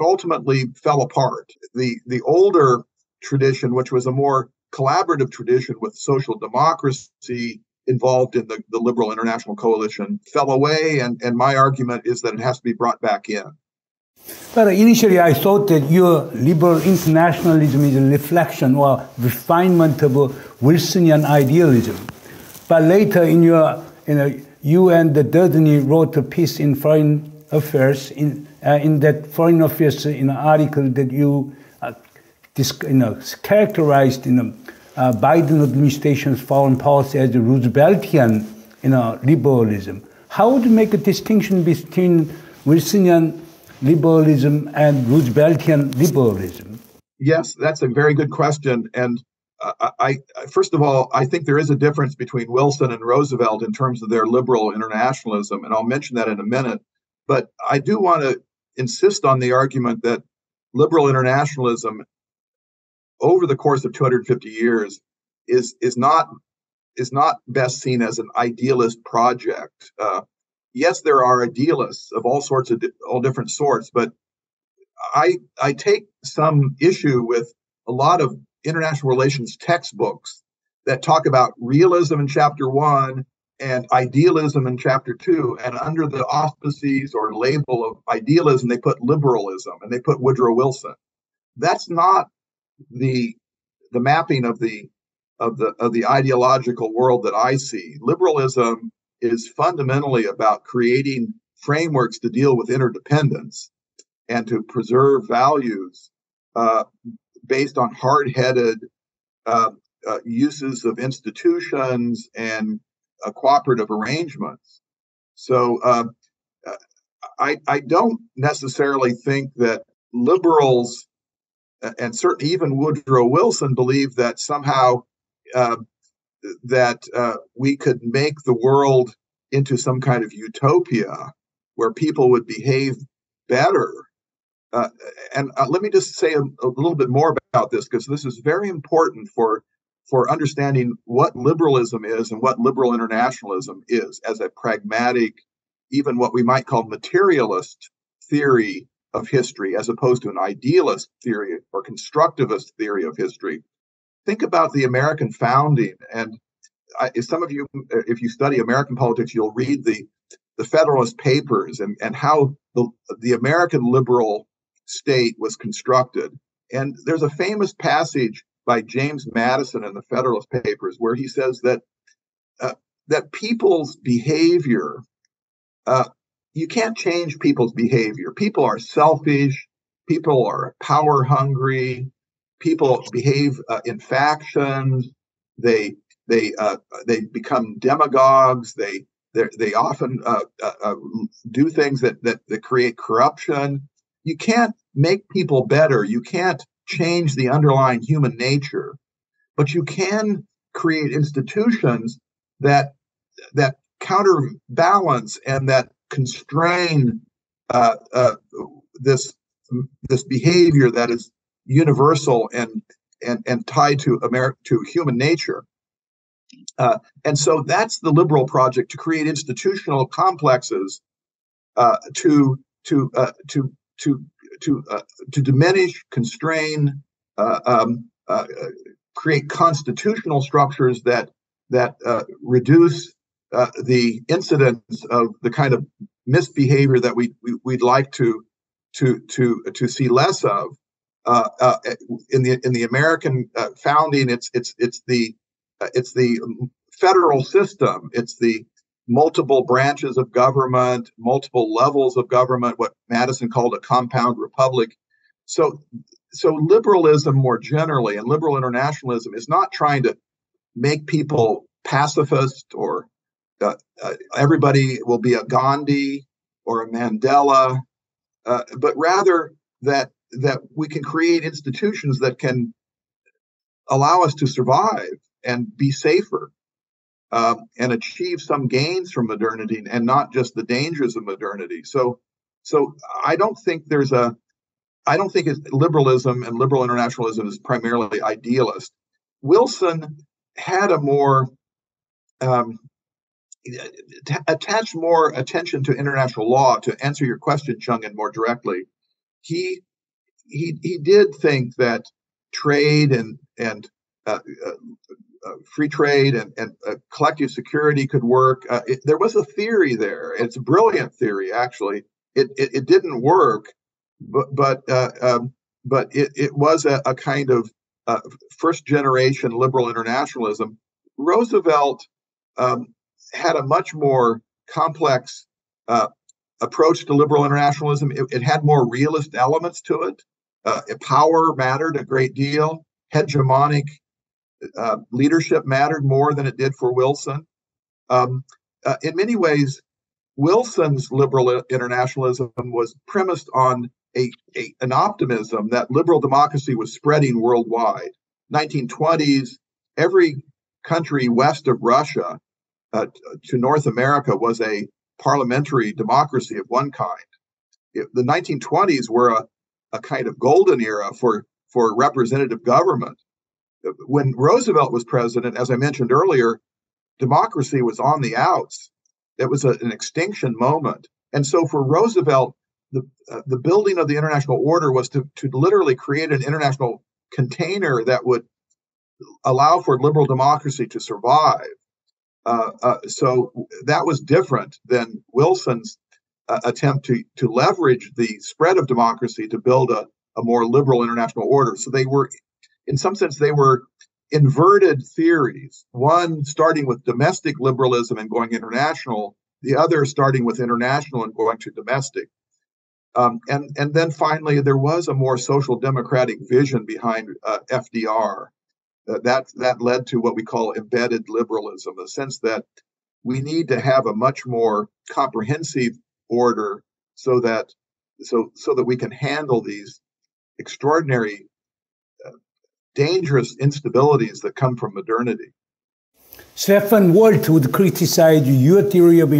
ultimately fell apart. The older tradition, which was a more collaborative tradition with social democracy involved in the liberal international coalition, fell away. And my argument is that it has to be brought back in. But initially, I thought that your liberal internationalism is a reflection or refinement of Wilsonian idealism. But later, you and Durdney wrote a piece in Foreign Affairs, in that Foreign Affairs, in an article that you characterized Biden administration's foreign policy as a Rooseveltian liberalism. How would you make a distinction between Wilsonian liberalism and Rooseveltian liberalism? Yes, that's a very good question. And I first of all, I think there is a difference between Wilson and Roosevelt in terms of their liberal internationalism, and I'll mention that in a minute. But I do want to insist on the argument that liberal internationalism over the course of 250 years is not best seen as an idealist project. Yes, there are idealists of all different sorts, but I take some issue with a lot of international relations textbooks that talk about realism in chapter 1 and idealism in chapter 2, and under the auspices or label of idealism, they put liberalism and they put Woodrow Wilson. That's not the mapping of the ideological world that I see. Liberalism is fundamentally about creating frameworks to deal with interdependence and to preserve values based on hard-headed uses of institutions and cooperative arrangements. So I don't necessarily think that liberals, and certainly even Woodrow Wilson, believed that somehow we could make the world into some kind of utopia where people would behave better. And let me just say a little bit more about this, because this is very important for understanding what liberalism is and what liberal internationalism is as a pragmatic, even what we might call materialist theory of history, as opposed to an idealist theory or constructivist theory of history. Think about the American founding, and some of you, if you study American politics, you'll read the Federalist Papers and how the American liberal state was constructed. And there's a famous passage by James Madison in the Federalist Papers where he says that people's behavior, you can't change people's behavior. People are selfish. People are power hungry. People behave in factions. They become demagogues. They often do things that create corruption. You can't make people better. You can't change the underlying human nature, but you can create institutions that counterbalance and that constrain this behavior that is universal and tied to human nature. And so that's the liberal project, to create institutional complexes to diminish, constrain, create constitutional structures that reduce the incidence of the kind of misbehavior that we'd like to see less of. In the American founding, it's the federal system. It's the multiple branches of government, multiple levels of government, what Madison called a compound republic. So liberalism more generally, and liberal internationalism, is not trying to make people pacifist or everybody will be a Gandhi or a Mandela, but rather that we can create institutions that can allow us to survive and be safer. And achieve some gains from modernity and not just the dangers of modernity. So I don't think liberalism and liberal internationalism is primarily idealist. Wilson had a more attached more attention to international law. To answer your question, Chung-In, more directly, he did think that trade and free trade and collective security could work. There was a theory there. It's a brilliant theory, actually. It didn't work, but it was a kind of first generation liberal internationalism. Roosevelt had a much more complex approach to liberal internationalism. It had more realist elements to it. Power mattered a great deal. Hegemonic leadership mattered more than it did for Wilson. In many ways, Wilson's liberal internationalism was premised on an optimism that liberal democracy was spreading worldwide. 1920s, every country west of Russia to North America was a parliamentary democracy of one kind. The 1920s were a kind of golden era for representative government. When Roosevelt was president, as I mentioned earlier, democracy was on the outs. It was an extinction moment. And so for Roosevelt, the building of the international order was to literally create an international container that would allow for liberal democracy to survive. So that was different than Wilson's attempt to leverage the spread of democracy to build a more liberal international order. So they were, in some sense, they were inverted theories, one starting with domestic liberalism and going international, the other starting with international and going to domestic. And then finally, there was a more social democratic vision behind FDR. That led to what we call embedded liberalism, the sense that we need to have a much more comprehensive order so that we can handle these extraordinary, dangerous instabilities that come from modernity. Stefan Walt would criticize your theory of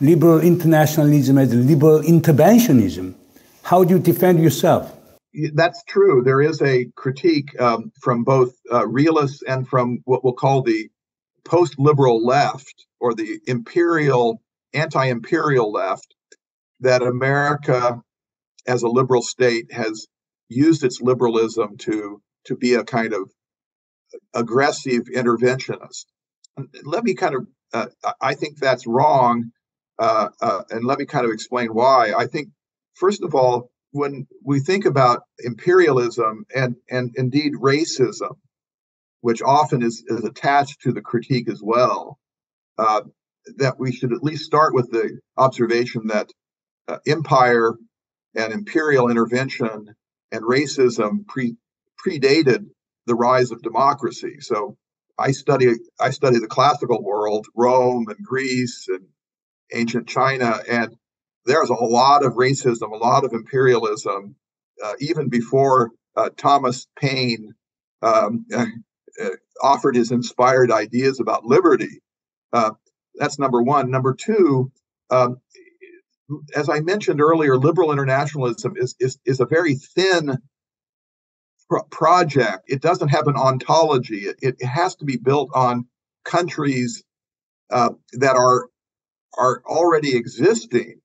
liberal internationalism as liberal interventionism. How do you defend yourself? That's true. There is a critique from both realists and from what we'll call the post-liberal left, or the anti-imperial left, that America as a liberal state has used its liberalism to be a kind of aggressive interventionist. Let me kind of, I think that's wrong, and let me kind of explain why. I think, first of all, when we think about imperialism and indeed racism, which often is attached to the critique as well, that we should at least start with the observation that empire and imperial intervention and racism predated the rise of democracy. So I study the classical world, Rome and Greece and ancient China, and there's a lot of racism, a lot of imperialism, even before Thomas Paine offered his inspired ideas about liberty. That's number one. Number two, as I mentioned earlier, liberal internationalism is a very thin project. It doesn't have an ontology. It has to be built on countries that are already existing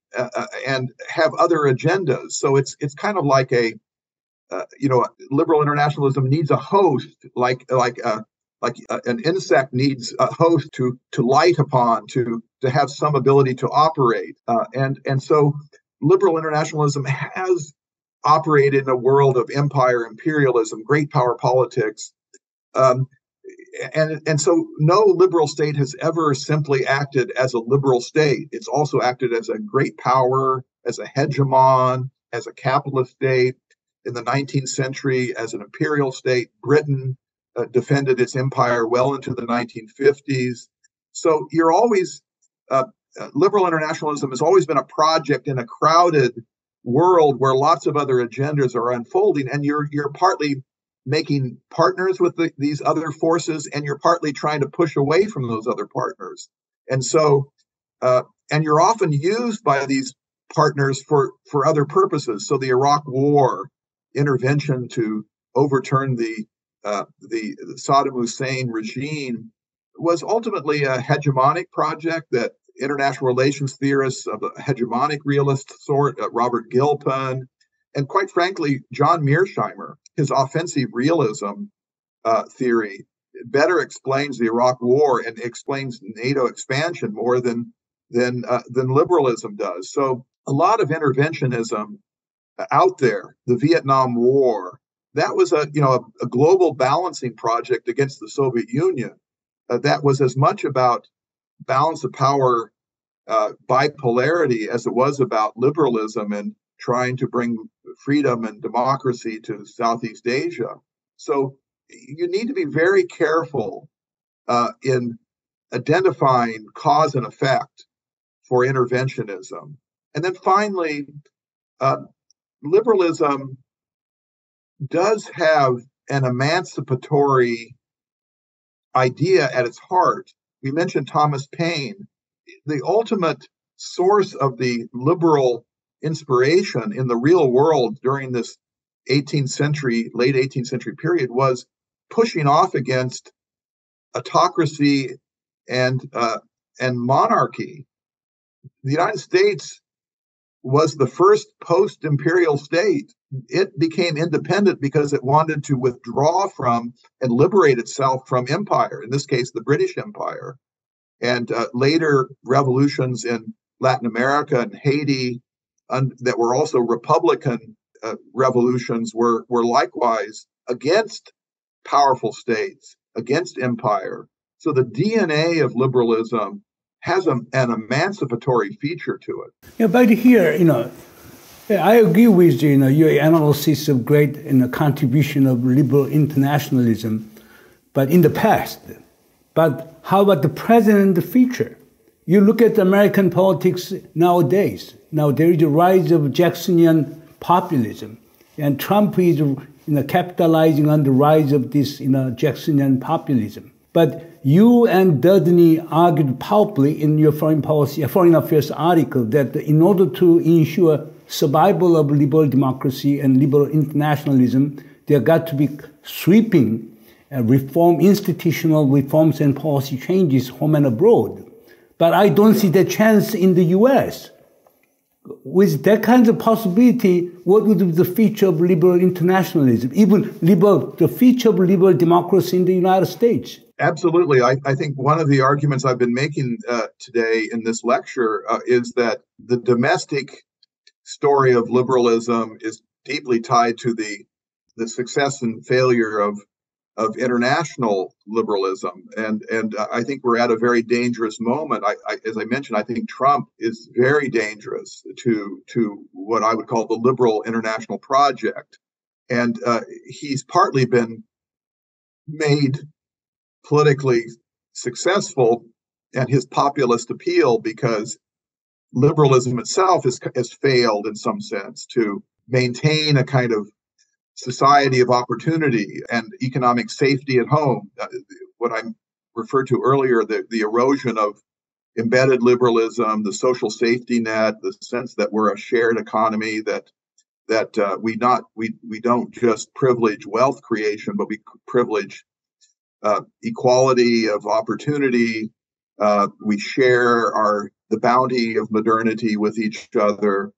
and have other agendas. So it's kind of like liberal internationalism needs a host, like an insect needs a host to light upon, to have some ability to operate. And so liberal internationalism has operated in a world of empire, imperialism, great power politics. And so no liberal state has ever simply acted as a liberal state. It's also acted as a great power, as a hegemon, as a capitalist state. In the 19th century, as an imperial state, Britain defended its empire well into the 1950s. So you're always, liberal internationalism has always been a project in a crowded world where lots of other agendas are unfolding, and you're partly making partners with these other forces, and you're partly trying to push away from those other partners. And so, and you're often used by these partners for other purposes. So the Iraq War intervention to overturn the Saddam Hussein regime was ultimately a hegemonic project that international relations theorists of a hegemonic realist sort, Robert Gilpin, and quite frankly, John Mearsheimer, his offensive realism theory better explains the Iraq War and explains NATO expansion more than liberalism does. So a lot of interventionism out there, the Vietnam War, that was a global balancing project against the Soviet Union. That was as much about balance of power, bipolarity, as it was about liberalism and trying to bring freedom and democracy to Southeast Asia. So you need to be very careful in identifying cause and effect for interventionism. And then finally, liberalism does have an emancipatory idea at its heart. We mentioned Thomas Paine. The ultimate source of the liberal inspiration in the real world during this late 18th century period was pushing off against autocracy and monarchy. The United States was the first post-imperial state. It became independent because it wanted to withdraw from and liberate itself from empire, in this case, the British Empire. And later revolutions in Latin America and Haiti that were also Republican revolutions were likewise against powerful states, against empire. So the DNA of liberalism has an emancipatory feature to it. Yeah, but here, I agree with your analysis of great contribution of liberal internationalism, but in the past. But how about the present and the future? You look at American politics nowadays. Now there is a rise of Jacksonian populism, and Trump is capitalizing on the rise of this Jacksonian populism. But you and Dudney argued powerfully in your foreign affairs article that in order to ensure survival of liberal democracy and liberal internationalism, there got to be sweeping institutional reforms and policy changes home and abroad. But I don't see that chance in the U.S. With that kind of possibility, what would be the feature of liberal internationalism, even the feature of liberal democracy in the United States? Absolutely. I think one of the arguments I've been making today in this lecture is that the domestic story of liberalism is deeply tied to the success and failure of international liberalism. And I think we're at a very dangerous moment. As I mentioned, I think Trump is very dangerous to what I would call the liberal international project. And he's partly been made politically successful and his populist appeal because liberalism itself has failed in some sense to maintain a kind of society of opportunity and economic safety at home. What I referred to earlier, the erosion of embedded liberalism, the social safety net, the sense that we're a shared economy, that we don't just privilege wealth creation, but we privilege equality of opportunity. We share the bounty of modernity with each other,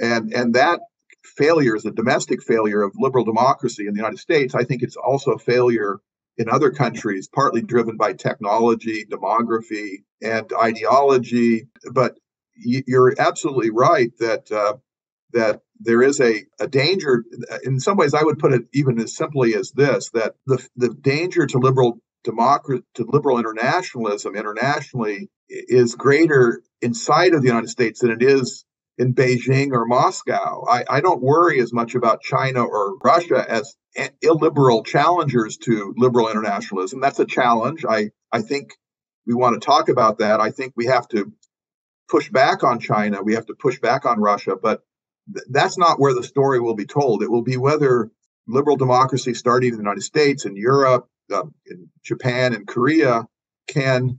and that failure is a domestic failure of liberal democracy in the United States. I think it's also a failure in other countries, partly driven by technology, demography, and ideology. But you're absolutely right that there is a danger. In some ways, I would put it even as simply as this: that the danger to liberal democracy, to liberal internationalism internationally, is greater inside of the United States than it is in Beijing or Moscow. I don't worry as much about China or Russia as illiberal challengers to liberal internationalism. That's a challenge. I think we want to talk about that. I think we have to push back on China. We have to push back on Russia. But that's not where the story will be told. It will be whether liberal democracy starting in the United States and Europe, in Japan and Korea can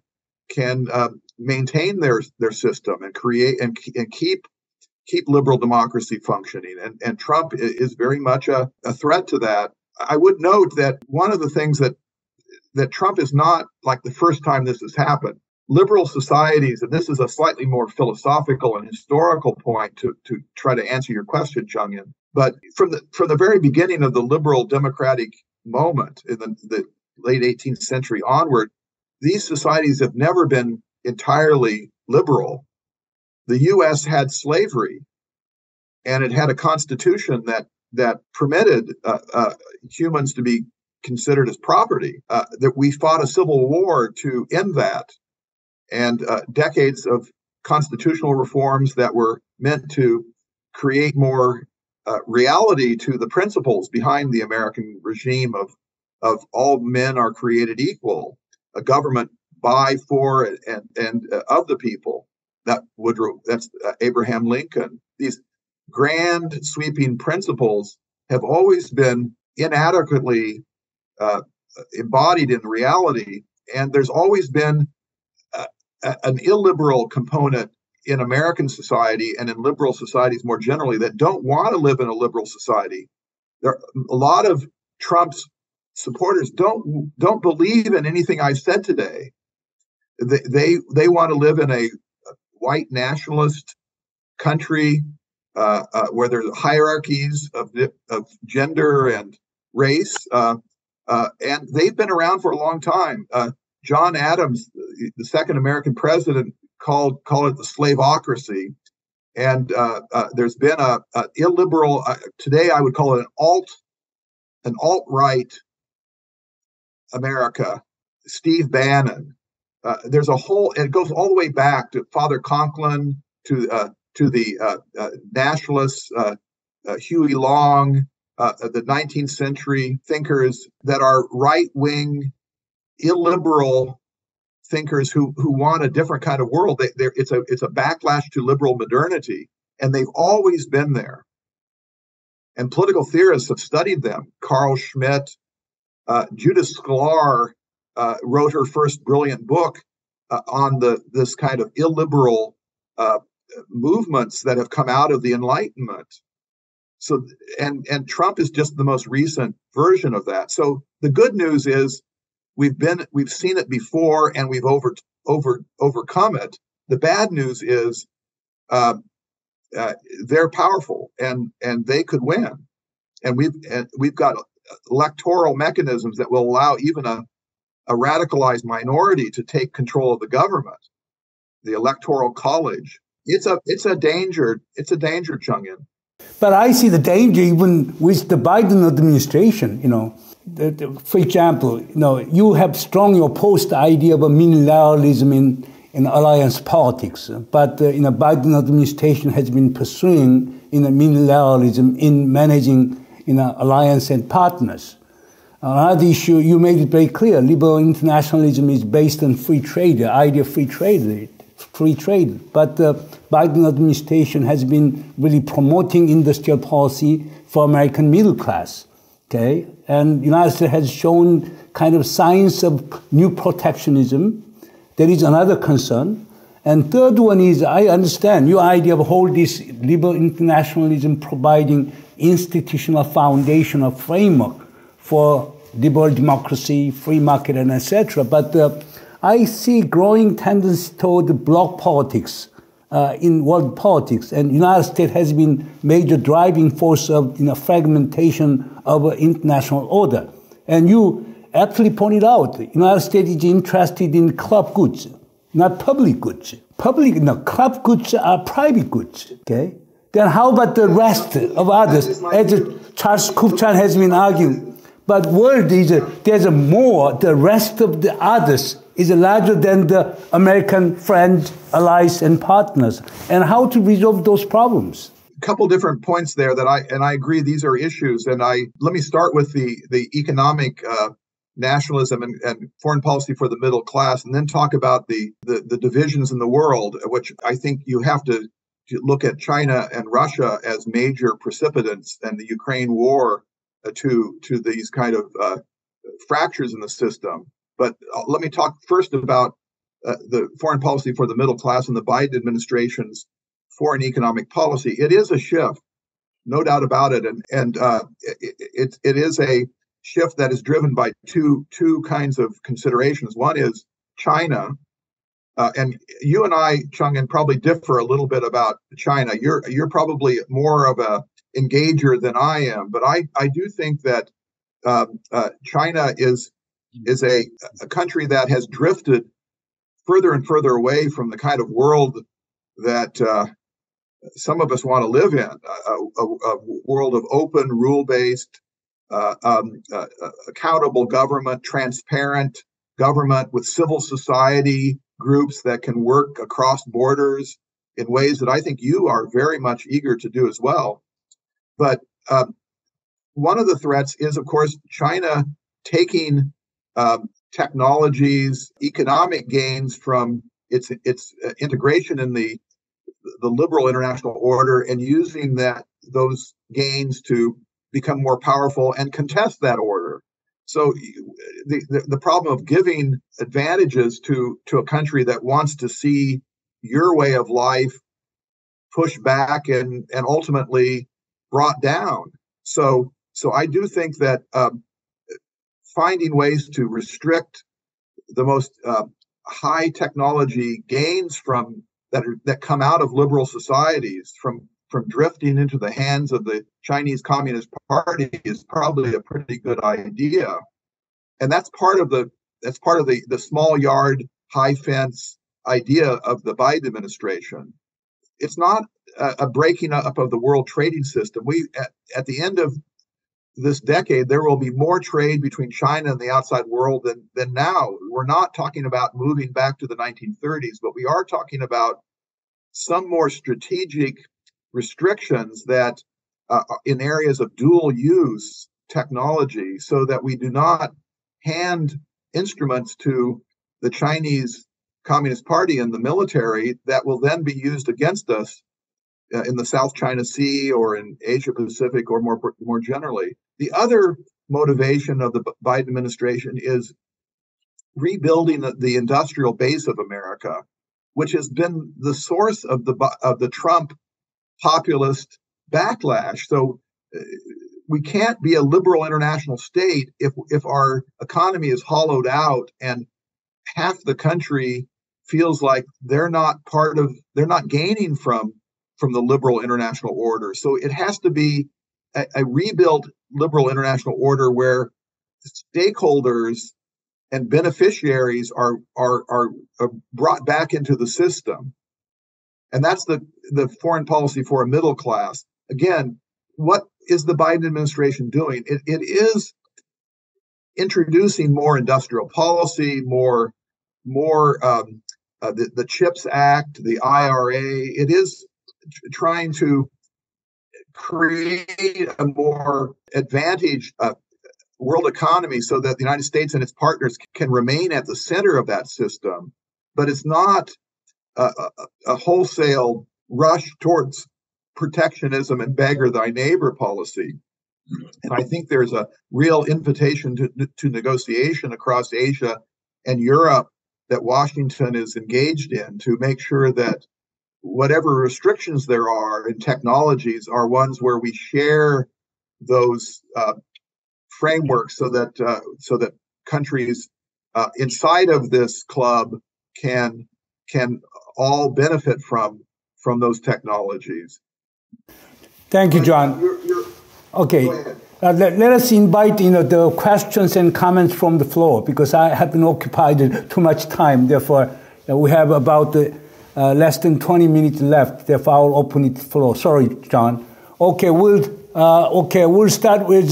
maintain their system and create and keep liberal democracy functioning. And Trump is very much a threat to that. I would note that one of the things that Trump is not like the first time this has happened. Liberal societies, and this is a slightly more philosophical and historical point to try to answer your question, Chung-Yin, but from the very beginning of the liberal democratic moment in the late 18th century onward, these societies have never been entirely liberal. The U.S. had slavery, and it had a constitution that permitted humans to be considered as property. That we fought a civil war to end that, and decades of constitutional reforms that were meant to create more reality to the principles behind the American regime of all men are created equal, a government by, for, and of the people. That's Abraham Lincoln. These grand sweeping principles have always been inadequately embodied in reality, and there's always been an illiberal component in American society and in liberal societies more generally that don't want to live in a liberal society. There are a lot of Trump's supporters don't believe in anything I've said today. They want to live in a white nationalist country where there's hierarchies of gender and race, and they've been around for a long time. John Adams, the second American president, called it the slaveocracy, and there's been a illiberal. Today, I would call it an alt-right America. Steve Bannon. There's a whole. It goes all the way back to Father Conklin, to the nationalists, Huey Long, the 19th century thinkers that are right-wing, illiberal thinkers who want a different kind of world. It's a backlash to liberal modernity, and they've always been there. And political theorists have studied them. Carl Schmitt, Judith Sklar wrote her first brilliant book on this kind of illiberal movements that have come out of the Enlightenment. So, and Trump is just the most recent version of that. So the good news is we've seen it before and we've overcome it. The bad news is they're powerful and they could win. And we've got electoral mechanisms that will allow even a radicalized minority to take control of the government. The Electoral College. It's a danger, Chung-In. But I see the danger even with the Biden administration, for example, you have strongly opposed the idea of a unilateralism in alliance politics. But the Biden administration has been pursuing unilateralism in managing alliance and partners. Another issue, you made it very clear, liberal internationalism is based on free trade, the idea of free trade. But the Biden administration has been really promoting industrial policy for American middle class. Okay, and the United States has shown kind of signs of new protectionism. There is another concern. And third one is, I understand your idea of whole this liberal internationalism providing institutional foundation or framework for liberal democracy, free market, and etc. But I see growing tendency toward bloc politics in world politics, and the United States has been major driving force of fragmentation of international order. And you actually pointed out the United States is interested in club goods, not public goods. Club goods are private goods. Okay, then how about the rest of others? As Charles Kupchan has been arguing, but world is there's more. The rest of the others is larger than the American friends, allies, and partners. And how to resolve those problems? A couple different points there that I agree these are issues. And let me start with the economic nationalism and foreign policy for the middle class, and then talk about the divisions in the world, which I think you have to look at China and Russia as major precipitants, and the Ukraine war to these kind of fractures in the system. But let me talk first about the foreign policy for the middle class and the Biden administration's foreign economic policy. It is a shift, no doubt about it, and it is a shift that is driven by two kinds of considerations. One is China, and you and I, Chung-In, probably differ a little bit about China. You're probably more of a engager than I am, but I do think that China is a country that has drifted further and further away from the kind of world that some of us want to live in, a world of open, rule-based, accountable government, transparent government with civil society groups that can work across borders in ways that I think you are very much eager to do as well. But one of the threats is, of course, China taking technologies, economic gains from its integration in the liberal international order and using those gains to become more powerful and contest that order. So the problem of giving advantages to a country that wants to see your way of life pushed back and ultimately brought down. So I do think that finding ways to restrict the most high technology gains that come out of liberal societies from drifting into the hands of the Chinese Communist Party is probably a pretty good idea. And that's part of the small yard, high fence idea of the Biden administration. It's not a breaking up of the world trading system. At the end of this decade, there will be more trade between China and the outside world than now. We're not talking about moving back to the 1930s, but we are talking about some more strategic restrictions that in areas of dual use technology, so that we do not hand instruments to the Chinese Communist Party and the military that will then be used against us in the South China Sea or in Asia Pacific or more generally. The other motivation of the Biden administration is rebuilding the industrial base of America, which has been the source of the Trump populist backlash. So we can't be a liberal international state if our economy is hollowed out and half the country feels like they're not gaining from the liberal international order. So it has to be a rebuilt liberal international order where stakeholders and beneficiaries are brought back into the system. And that's the foreign policy for a middle class. Again, what is the Biden administration doing? It is introducing more industrial policy, more the CHIPS Act, the IRA. It is trying to create a more advantaged world economy so that the United States and its partners can remain at the center of that system. But it's not a wholesale rush towards protectionism and beggar thy neighbor policy. And I think there's a real invitation to negotiation across Asia and Europe that Washington is engaged in to make sure that whatever restrictions there are in technologies are ones where we share those frameworks so that countries inside of this club can all benefit from those technologies. Thank you, John. Okay, let us invite the questions and comments from the floor, because I have been occupied too much time. Therefore, we have about less than 20 minutes left. Therefore, I'll open it to the floor. Sorry, John. Okay, we'll start with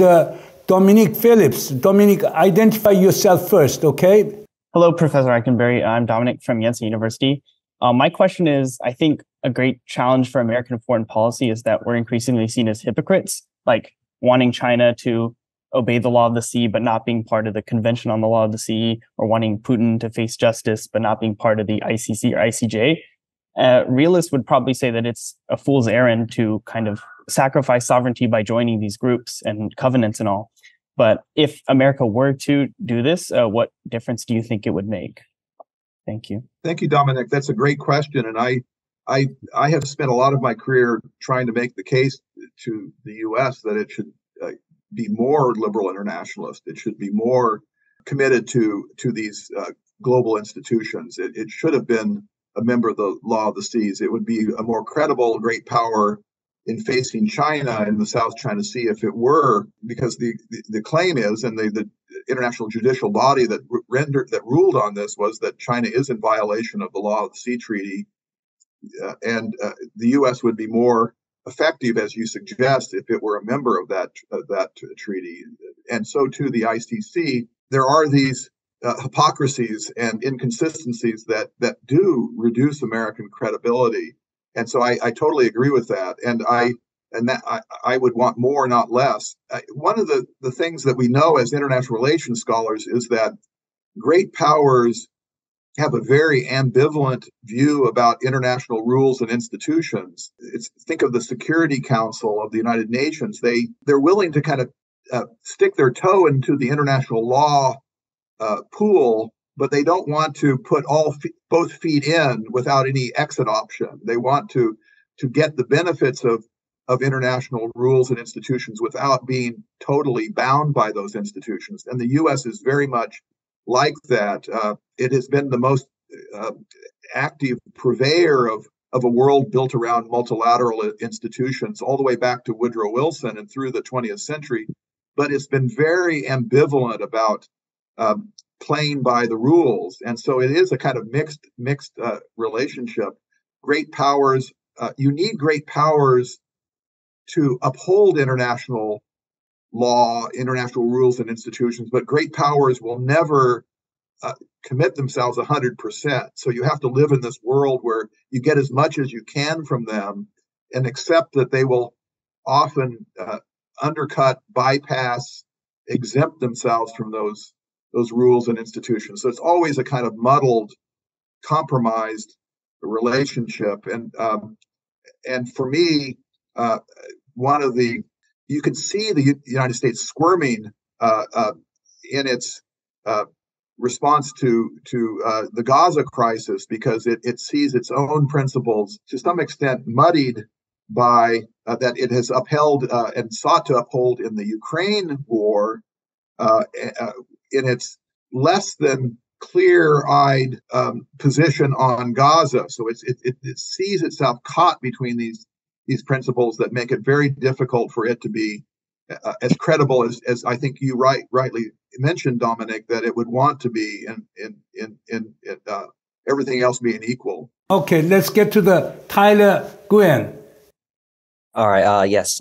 Dominic Phillips. Dominic, identify yourself first, okay? Hello, Professor Aitkenberry. I'm Dominic from Yale University. My question is, I think a great challenge for American foreign policy is that we're increasingly seen as hypocrites, like wanting China to obey the law of the sea, but not being part of the Convention on the Law of the Sea, or wanting Putin to face justice, but not being part of the ICC or ICJ. Realists would probably say that it's a fool's errand to kind of sacrifice sovereignty by joining these groups and covenants and all. But if America were to do this, what difference do you think it would make? Thank you. Thank you, Dominic. That's a great question. And I have spent a lot of my career trying to make the case to the U.S. that it should be more liberal internationalist. It should be more committed to these global institutions. It should have been a member of the Law of the Seas. It would be a more credible great power in facing China in the South China Sea if it were, because the claim is, and the international judicial body that ruled on this was that China is in violation of the Law of the Sea Treaty, and the U.S. would be more effective, as you suggest, if it were a member of that treaty, and so too the ICC. There are these hypocrisies and inconsistencies that do reduce American credibility. And so I totally agree with that. And I would want more, not less. One of the things that we know as international relations scholars is that great powers have a very ambivalent view about international rules and institutions. Think of the Security Council of the United Nations. They're willing to kind of stick their toe into the international law pool, but they don't want to put both feet in without any exit option. They want to get the benefits of international rules and institutions without being totally bound by those institutions. And the U.S. is very much like that. It has been the most active purveyor of a world built around multilateral institutions all the way back to Woodrow Wilson and through the 20th century. But it's been very ambivalent about playing by the rules. And so it is a kind of mixed relationship. Great powers, you need great powers to uphold international law, international rules and institutions, but great powers will never commit themselves 100%. So you have to live in this world where you get as much as you can from them and accept that they will often undercut, bypass, exempt themselves from those those rules and institutions. So it's always a kind of muddled, compromised relationship. And for me, you can see the United States squirming in its response to the Gaza crisis, because it sees its own principles to some extent muddied by that it has upheld and sought to uphold in the Ukraine war, in its less than clear-eyed position on Gaza. So it sees itself caught between these principles that make it very difficult for it to be as credible as I think you rightly mentioned, Dominic, that it would want to be in everything else being equal. Okay, let's get to the Tyler Nguyen. All right. Yes.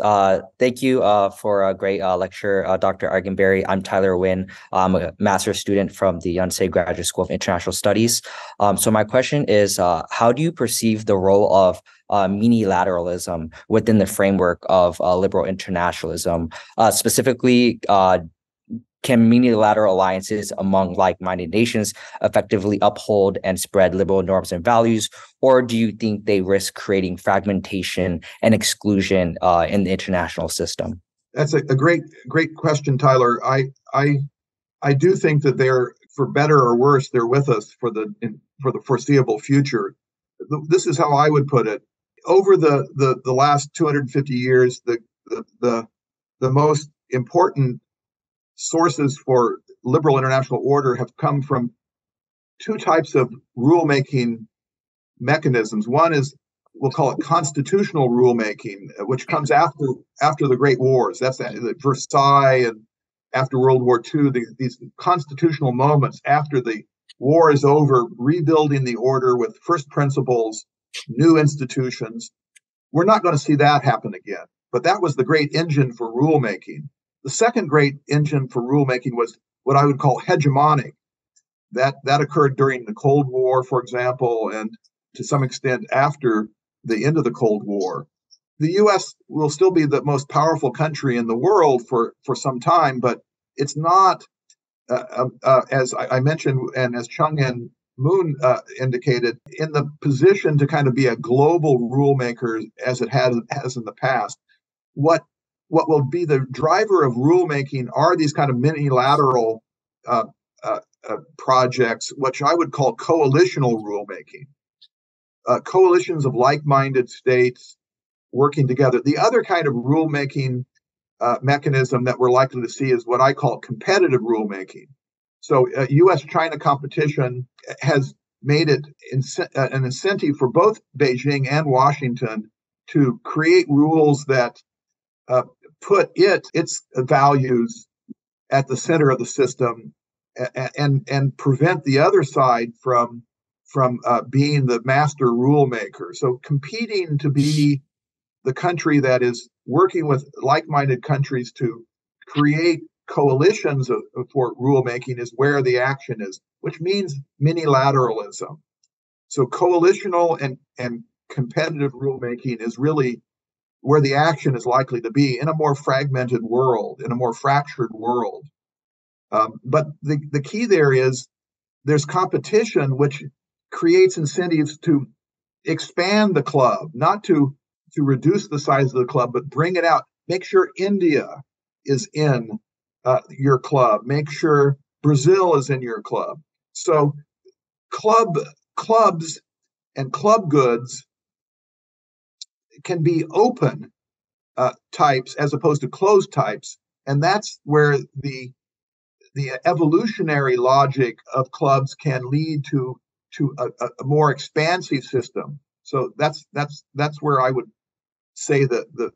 Thank you for a great lecture, Dr. Aighenberry. I'm Tyler Nguyen. I'm a master's student from the Yonsei Graduate School of International Studies. So my question is, how do you perceive the role of unilateralism within the framework of liberal internationalism? Specifically, can unilateral alliances among like-minded nations effectively uphold and spread liberal norms and values, or do you think they risk creating fragmentation and exclusion in the international system? That's a great question, Tyler. I do think that they're, for better or worse, they're with us for the foreseeable future. This is how I would put it. Over the last 250 years, the most important sources for liberal international order have come from two types of rulemaking mechanisms. One is, we'll call it constitutional rulemaking, which comes after the Great Wars. That's Versailles, and after World War II, these constitutional moments after the war is over, rebuilding the order with first principles, new institutions. We're not going to see that happen again. But that was the great engine for rulemaking. The second great engine for rulemaking was what I would call hegemonic. That occurred during the Cold War, for example, and to some extent after the end of the Cold War. The U.S. will still be the most powerful country in the world for some time, but it's not, as I mentioned, and as Chung and Moon indicated, in the position to kind of be a global rulemaker as it has in the past. What will be the driver of rulemaking are these kind of mini-lateral projects, which I would call coalitional rulemaking. Coalitions of like-minded states working together. The other kind of rulemaking mechanism that we're likely to see is what I call competitive rulemaking. So U.S.-China competition has made it an incentive for both Beijing and Washington to create rules that put its values at the center of the system and prevent the other side from being the master rule maker. So competing to be the country that is working with like-minded countries to create coalitions for rulemaking is where the action is, which means minilateralism. So coalitional and competitive rulemaking is really where the action is likely to be in a more fragmented world, in a more fractured world. But the key there is there's competition, which creates incentives to expand the club, not to reduce the size of the club, but bring it out. Make sure India is in your club. Make sure Brazil is in your club. So clubs and club goods can be open types as opposed to closed types. And that's where the evolutionary logic of clubs can lead to a more expansive system. So that's where I would say that the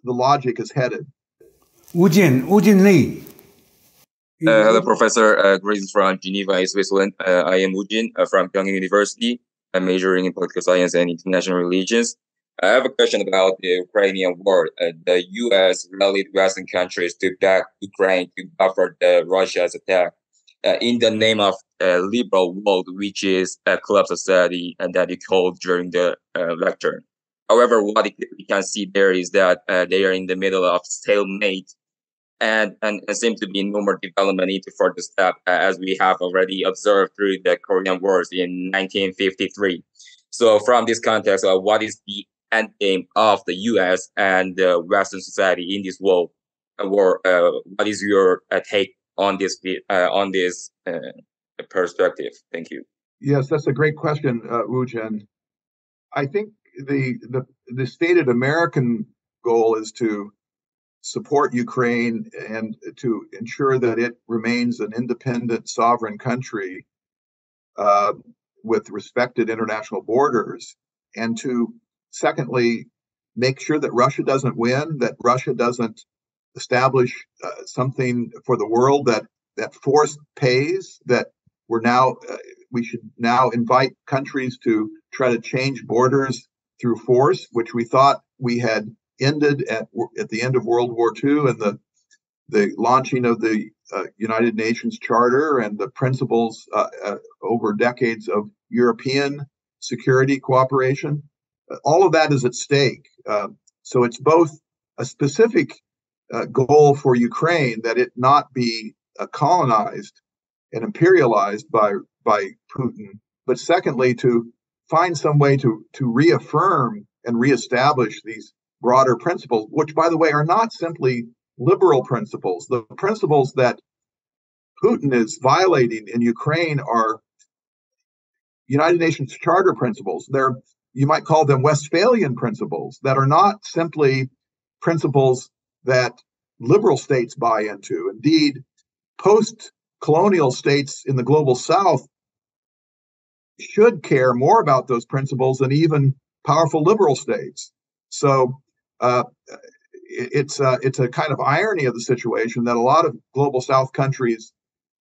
logic is headed. Ujin Lee. Hello, Professor. Greetings from Geneva, Switzerland. I am Ujin from Pyongyang University. I'm majoring in political science and international relations. I have a question about the Ukrainian war. The U.S. rallied Western countries to back Ukraine to buffer Russia's attack in the name of liberal world, which is a club society that you called during the lecture. However, what we can see there is that they are in the middle of stalemate and seem to be no more development into further step, as we have already observed through the Korean Wars in 1953. So from this context, what is the end game of the U.S. and Western society in this world war? What is your take on this perspective? Thank you. Yes, that's a great question, Woo-Jen. I think the stated American goal is to support Ukraine and to ensure that it remains an independent, sovereign country with respected international borders, and to, secondly, make sure that Russia doesn't win, that Russia doesn't establish something for the world that force pays, that we should now invite countries to try to change borders through force, which we thought we had ended at the end of World War II and the launching of the United Nations Charter and the principles over decades of European security cooperation. All of that is at stake. So it's both a specific goal for Ukraine that it not be colonized and imperialized by Putin, but secondly, to find some way to reaffirm and reestablish these broader principles, which, by the way, are not simply liberal principles. The principles that Putin is violating in Ukraine are United Nations Charter principles. You might call them Westphalian principles that are not simply principles that liberal states buy into. Indeed, post-colonial states in the global South should care more about those principles than even powerful liberal states. So it's a kind of irony of the situation that a lot of global South countries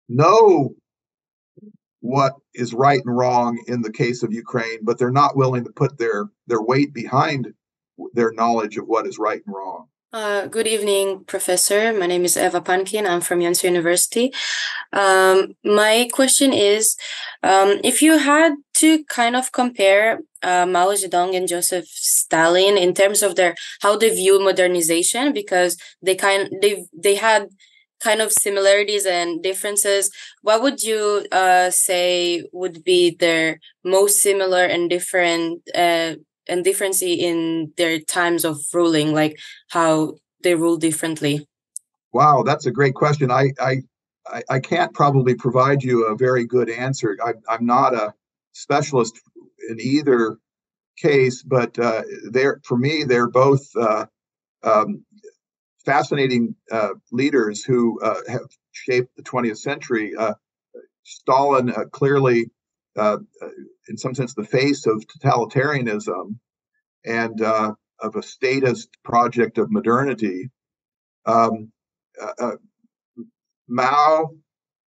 know what is right and wrong in the case of Ukraine, but they're not willing to put their weight behind their knowledge of what is right and wrong. Good evening, Professor. My name is Eva Pankin. I'm from Yonsei University. My question is, if you had to kind of compare Mao Zedong and Joseph Stalin in terms of how they view modernization, because they had kind of similarities and differences, what would you say would be their most similar and different and difference in their times of ruling, like how they rule differently? Wow, that's a great question. I can't probably provide you a very good answer. I'm not a specialist in either case, but for me, they're both fascinating leaders who have shaped the 20th century. Stalin clearly, in some sense, the face of totalitarianism and of a statist project of modernity. Mao,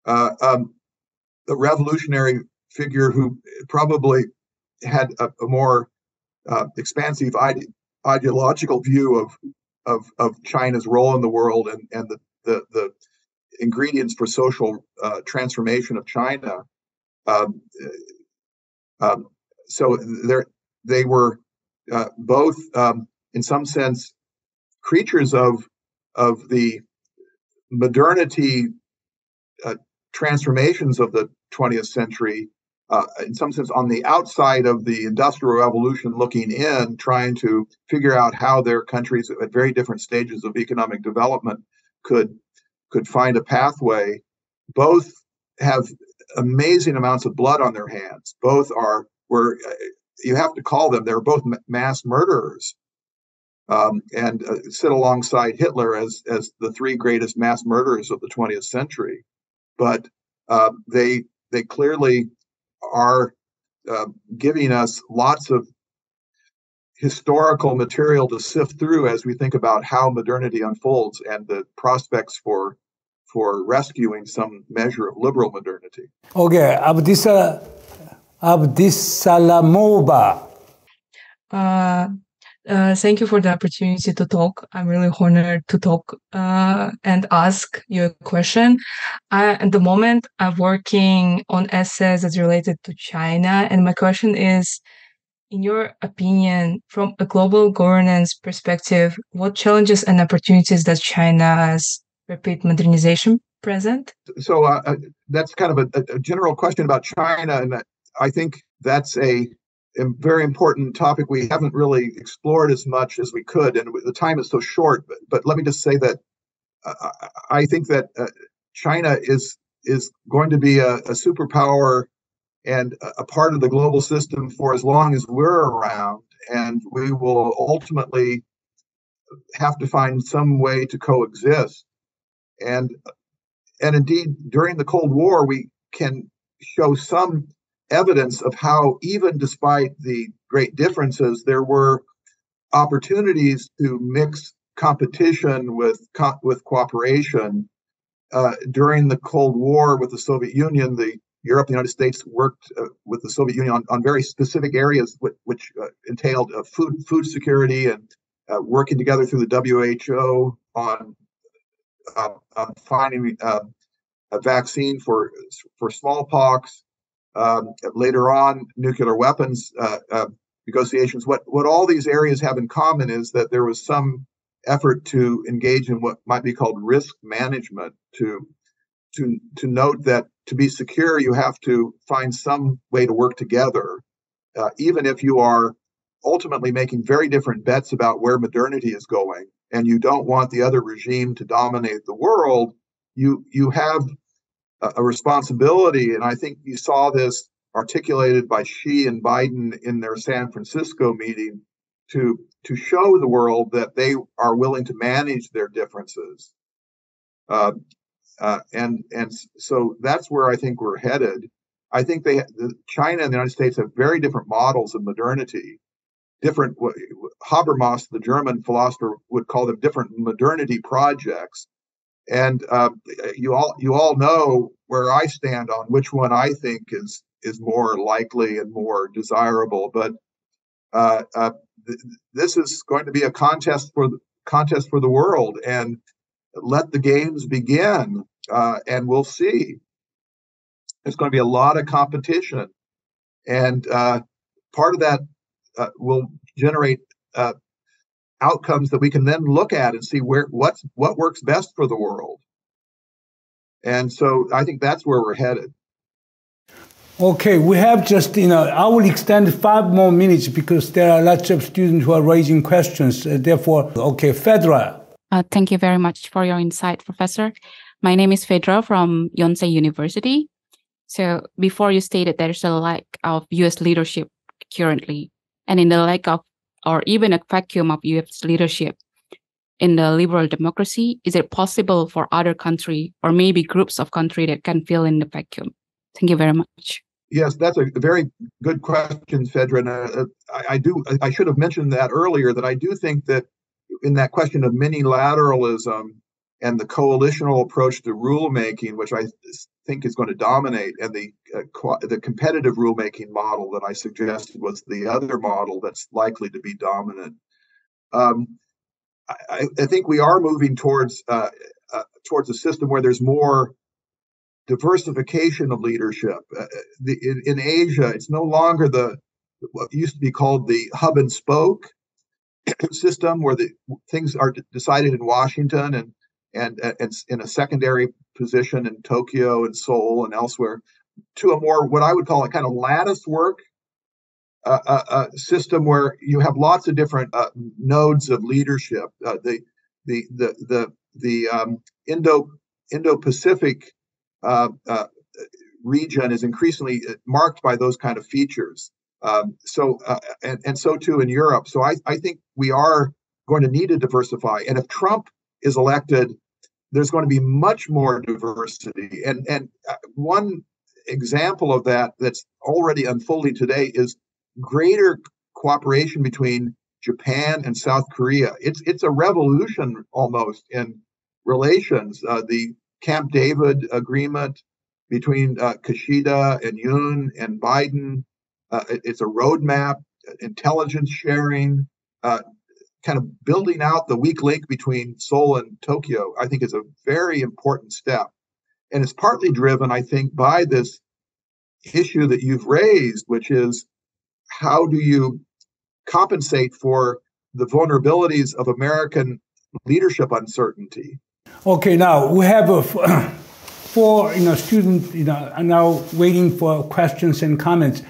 a revolutionary figure who probably had a more expansive ideological view of China's role in the world and the ingredients for social transformation of China. So they were both, in some sense, creatures of the modernity transformations of the 20th century, in some sense on the outside of the Industrial Revolution, looking in, trying to figure out how their countries at very different stages of economic development could find a pathway. Both have amazing amounts of blood on their hands. Both were you have to call them, they're both mass murderers, and sit alongside Hitler as the three greatest mass murderers of the 20th century. But they clearly are giving us lots of historical material to sift through as we think about how modernity unfolds and the prospects for rescuing some measure of liberal modernity. Okay, Abdisalamova. Thank you for the opportunity to talk. I'm really honored to talk and ask you a question. At the moment, I'm working on essays that's related to China, and my question is, in your opinion, from a global governance perspective, what challenges and opportunities does China's rapid modernization present? So that's kind of a general question about China, and I think that's a very important topic we haven't really explored as much as we could, and the time is so short. But let me just say that I think that China is going to be a superpower and a part of the global system for as long as we're around, and we will ultimately have to find some way to coexist. And indeed, during the Cold War, we can show some evidence of how, even despite the great differences, there were opportunities to mix competition with cooperation. During the Cold War with the Soviet Union, Europe and the United States worked with the Soviet Union on very specific areas, which entailed food security and working together through the WHO on finding a vaccine for smallpox. Later on, nuclear weapons negotiations. What all these areas have in common is that there was some effort to engage in what might be called risk management, to note that to be secure, you have to find some way to work together, even if you are ultimately making very different bets about where modernity is going, and you don't want the other regime to dominate the world. You have a responsibility, and I think you saw this articulated by Xi and Biden in their San Francisco meeting, to show the world that they are willing to manage their differences. And so that's where I think we're headed. I think China and the United States have very different models of modernity. Different, Habermas, the German philosopher, would call them different modernity projects. And you all know where I stand on which one I think is more likely and more desirable. But this is going to be a contest for the world, and let the games begin, and we'll see. There's going to be a lot of competition, and part of that will generate outcomes that we can then look at and see what works best for the world. And so I think that's where we're headed. Okay, we have just, I will extend 5 more minutes because there are lots of students who are raising questions. Therefore, okay, Fedra. Thank you very much for your insight, Professor. My name is Fedra from Yonsei University. So before you stated there's a lack of U.S. leadership currently, and in the lack of, or even a vacuum of U.S. leadership in the liberal democracy, is it possible for other countries or maybe groups of countries that can fill in the vacuum? Thank you very much. Yes, that's a very good question, Fedra. And I should have mentioned that earlier, that I do think that in that question of minilateralism and the coalitional approach to rulemaking, which I think is going to dominate, and the competitive rulemaking model that I suggested was the other model that's likely to be dominant. I think we are moving towards a system where there's more diversification of leadership. In Asia, it's no longer what used to be called the hub and spoke system, where the things are decided in Washington and in a secondary position in Tokyo and Seoul and elsewhere, to a more, what I would call, a kind of lattice work system where you have lots of different nodes of leadership. The Indo-Pacific region is increasingly marked by those kind of features. So too in Europe. So I think we are going to need to diversify. And if Trump is elected, there's going to be much more diversity. And one example of that that's already unfolding today is greater cooperation between Japan and South Korea. It's a revolution almost in relations. The Camp David agreement between Kishida and Yoon and Biden. It's a roadmap, intelligence sharing, kind of building out the weak link between Seoul and Tokyo, I think is a very important step. And it's partly driven, I think, by this issue that you've raised, which is how do you compensate for the vulnerabilities of American leadership uncertainty? Okay, now we have four students are now waiting for questions and comments.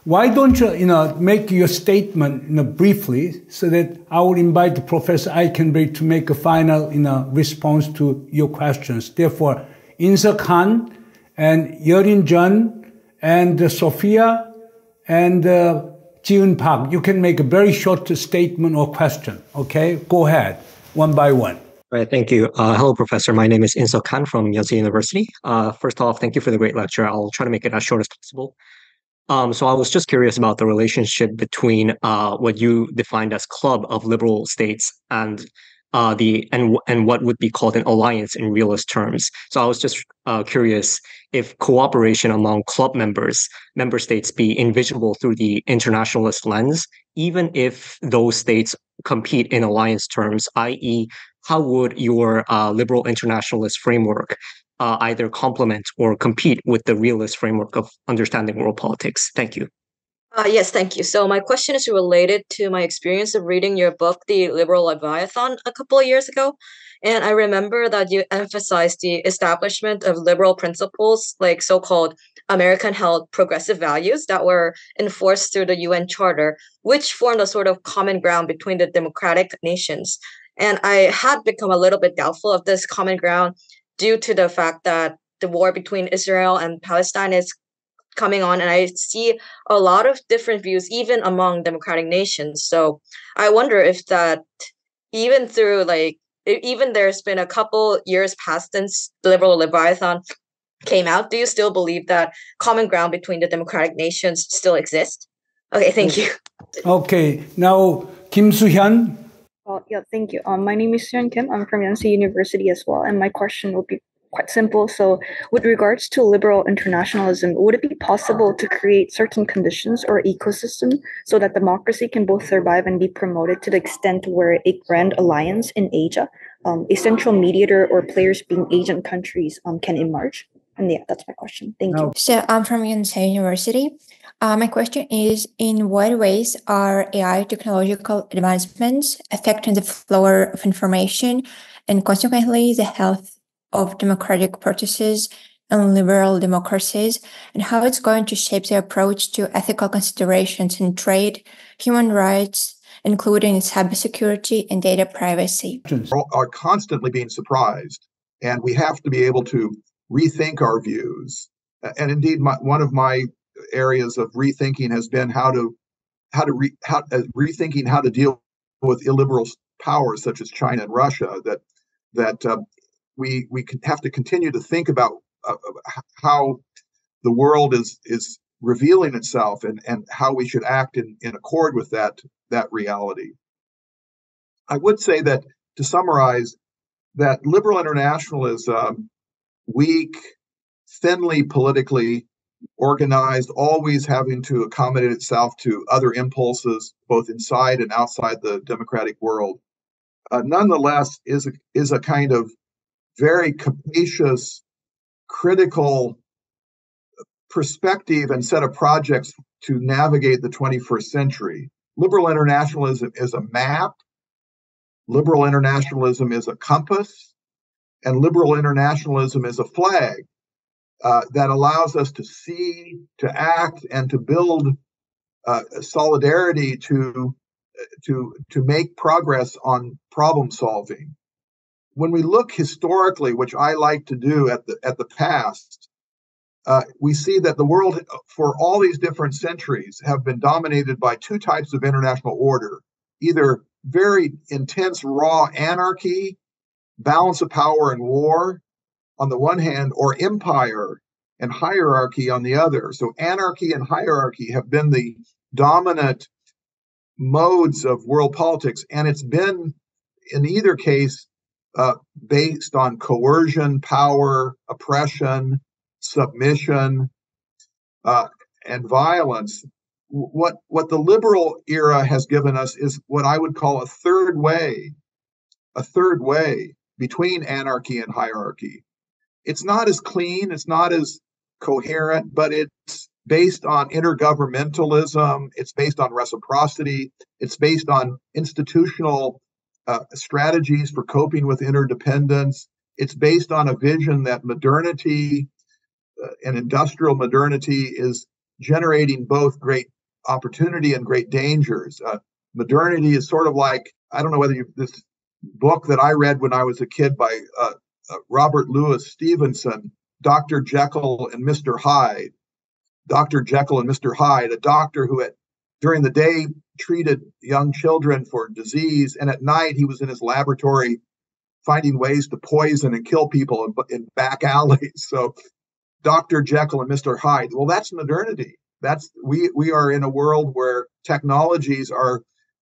Why don't you make your statement briefly so that I will invite Professor A이켄베리 to make a final response to your questions. Therefore, Insuk Han and Yerin Jun and Sophia and Jiun Park, you can make a very short statement or question. Okay, go ahead, one by one. Right, thank you. Hello, Professor. My name is Insuk Han from Yonsei University. First off, thank you for the great lecture. I'll try to make it as short as possible. So I was just curious about the relationship between what you defined as club of liberal states and what would be called an alliance in realist terms. So I was just curious if cooperation among club member states be envisionable through the internationalist lens, even if those states compete in alliance terms, i.e., how would your liberal internationalist framework either complement or compete with the realist framework of understanding world politics? Thank you. Yes, thank you. So my question is related to my experience of reading your book, The Liberal Leviathan, a couple of years ago. And I remember that you emphasized the establishment of liberal principles, like so-called American-held progressive values that were enforced through the UN Charter, which formed a sort of common ground between the democratic nations. And I had become a little bit doubtful of this common ground due to the fact that the war between Israel and Palestine is coming on, and I see a lot of different views even among democratic nations. So I wonder if that even there's been a couple years past since the Liberal Leviathan came out, do you still believe that common ground between the democratic nations still exists? Okay, thank you. Okay, now Kim Soo-hyun. Yeah, thank you. My name is Hyun Kim. I'm from Yonsei University as well, and my question will be quite simple. So with regards to liberal internationalism, would it be possible to create certain conditions or ecosystem so that democracy can both survive and be promoted to the extent where a grand alliance in Asia, a central mediator or players being Asian countries can emerge? And yeah, that's my question. Thank you. So I'm from Yonsei University. My question is, in what ways are AI technological advancements affecting the flow of information and consequently the health of democratic processes and liberal democracies, and how it's going to shape the approach to ethical considerations in trade, human rights, including cybersecurity and data privacy? Are constantly being surprised, and we have to be able to rethink our views. And indeed, one of my areas of rethinking has been rethinking how to deal with illiberal powers such as China and Russia. That we have to continue to think about how the world is revealing itself and how we should act in accord with that reality. I would say that, to summarize, that liberal internationalism, weak, thinly politically organized, always having to accommodate itself to other impulses, both inside and outside the democratic world, nonetheless is a kind of very capacious, critical perspective and set of projects to navigate the 21st century. Liberal internationalism is a map, liberal internationalism is a compass, and liberal internationalism is a flag that allows us to see, to act, and to build solidarity to make progress on problem solving. When we look historically, which I like to do at the past, we see that the world for all these different centuries have been dominated by two types of international order: either very intense raw anarchy, balance of power and war on the one hand, or empire and hierarchy on the other. So anarchy and hierarchy have been the dominant modes of world politics, and it's been, in either case, based on coercion, power, oppression, submission, and violence. What the liberal era has given us is what I would call a third way between anarchy and hierarchy. It's not as clean, it's not as coherent, but it's based on intergovernmentalism, it's based on reciprocity, it's based on institutional strategies for coping with interdependence. it's based on a vision that modernity and industrial modernity is generating both great opportunity and great dangers. Modernity is sort of like, I don't know whether this book that I read when I was a kid by Robert Louis Stevenson, Dr. Jekyll and Mr. Hyde. Dr. Jekyll and Mr. Hyde, a doctor who had during the day treated young children for disease, and at night he was in his laboratory finding ways to poison and kill people in back alleys. So Dr. Jekyll and Mr. Hyde, well, that's modernity. We are in a world where technologies are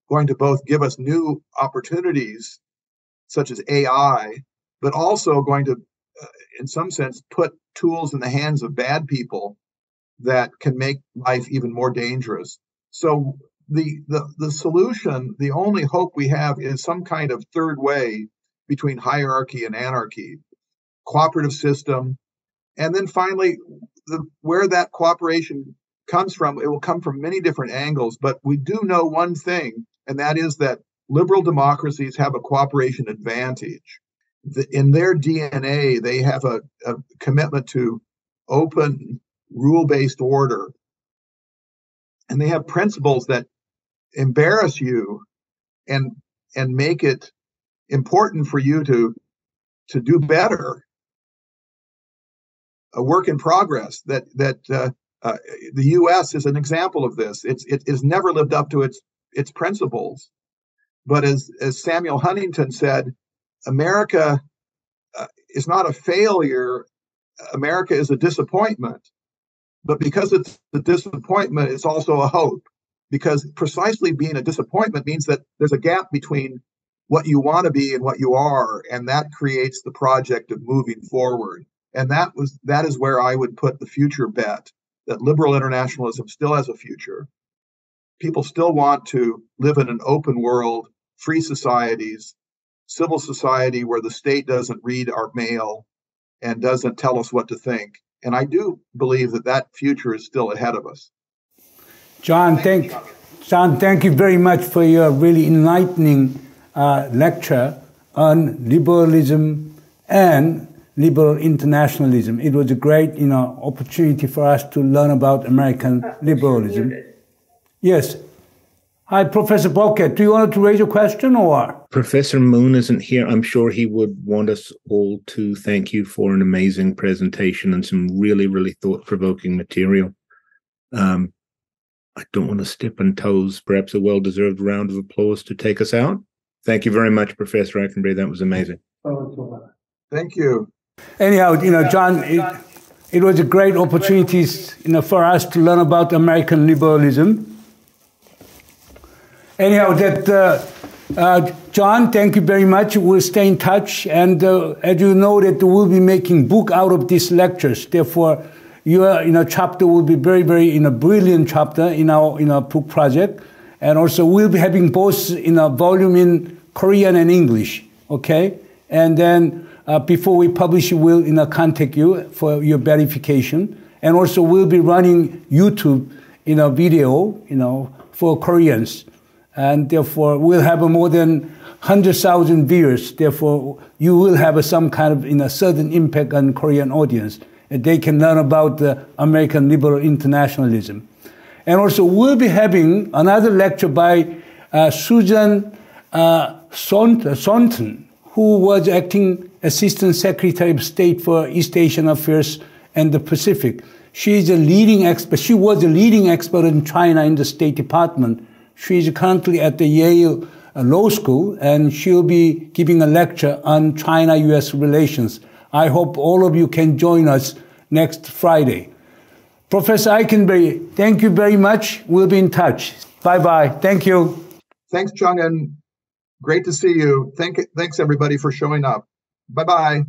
going to both give us new opportunities, such as AI, but also going to, in some sense, put tools in the hands of bad people that can make life even more dangerous. So the solution, the only hope we have is some kind of third way between hierarchy and anarchy, cooperative system. And then finally, where that cooperation comes from, it will come from many different angles. But we do know one thing, and that is that liberal democracies have a cooperation advantage. In their DNA, they have a commitment to open, rule-based order. And they have principles that embarrass you and make it important for you to do better. A work in progress that the U.S. is an example of this. It has never lived up to its principles. But as Samuel Huntington said, America is not a failure. America is a disappointment. But because it's a disappointment, it's also a hope. Because precisely being a disappointment means that there's a gap between what you want to be and what you are, and that creates the project of moving forward. And that is where I would put the future bet, that liberal internationalism still has a future. People still want to live in an open world, free societies, civil society where the state doesn't read our mail and doesn't tell us what to think. And I do believe that future is still ahead of us. John, thank you very much for your really enlightening lecture on liberalism and liberal internationalism. It was a great, opportunity for us to learn about American liberalism. Yes. Hi, Professor Bulkett. Do you want to raise a question or? Professor Moon isn't here. I'm sure he would want us all to thank you for an amazing presentation and some really, really thought-provoking material. I don't want to step on toes. Perhaps a well-deserved round of applause to take us out. Thank you very much, Professor Aickenberry. That was amazing. Thank you. Anyhow, John, it was a great opportunity, for us to learn about American liberalism. Anyhow, John, thank you very much. We'll stay in touch. And as you know, that we'll be making book out of these lectures. Therefore, your chapter will be very, very brilliant chapter in our book project. And also, we'll be having both in a volume in Korean and English. Okay, and then before we publish, we'll contact you for your verification. And also, we'll be running YouTube video for Koreans. And therefore, we'll have more than 100,000 viewers. Therefore, you will have some kind of certain impact on Korean audience. And they can learn about the American liberal internationalism. And also, we'll be having another lecture by Susan Sontag, who was acting Assistant Secretary of State for East Asian Affairs and the Pacific. She is a leading expert. She was a leading expert in China in the State Department. She is currently at the Yale Law School, and she'll be giving a lecture on China-U.S. relations. I hope all of you can join us next Friday. Professor Aickenbery, thank you very much. We'll be in touch. Bye-bye. Thank you. Thanks, Chung, and great to see you. Thanks, everybody, for showing up. Bye-bye.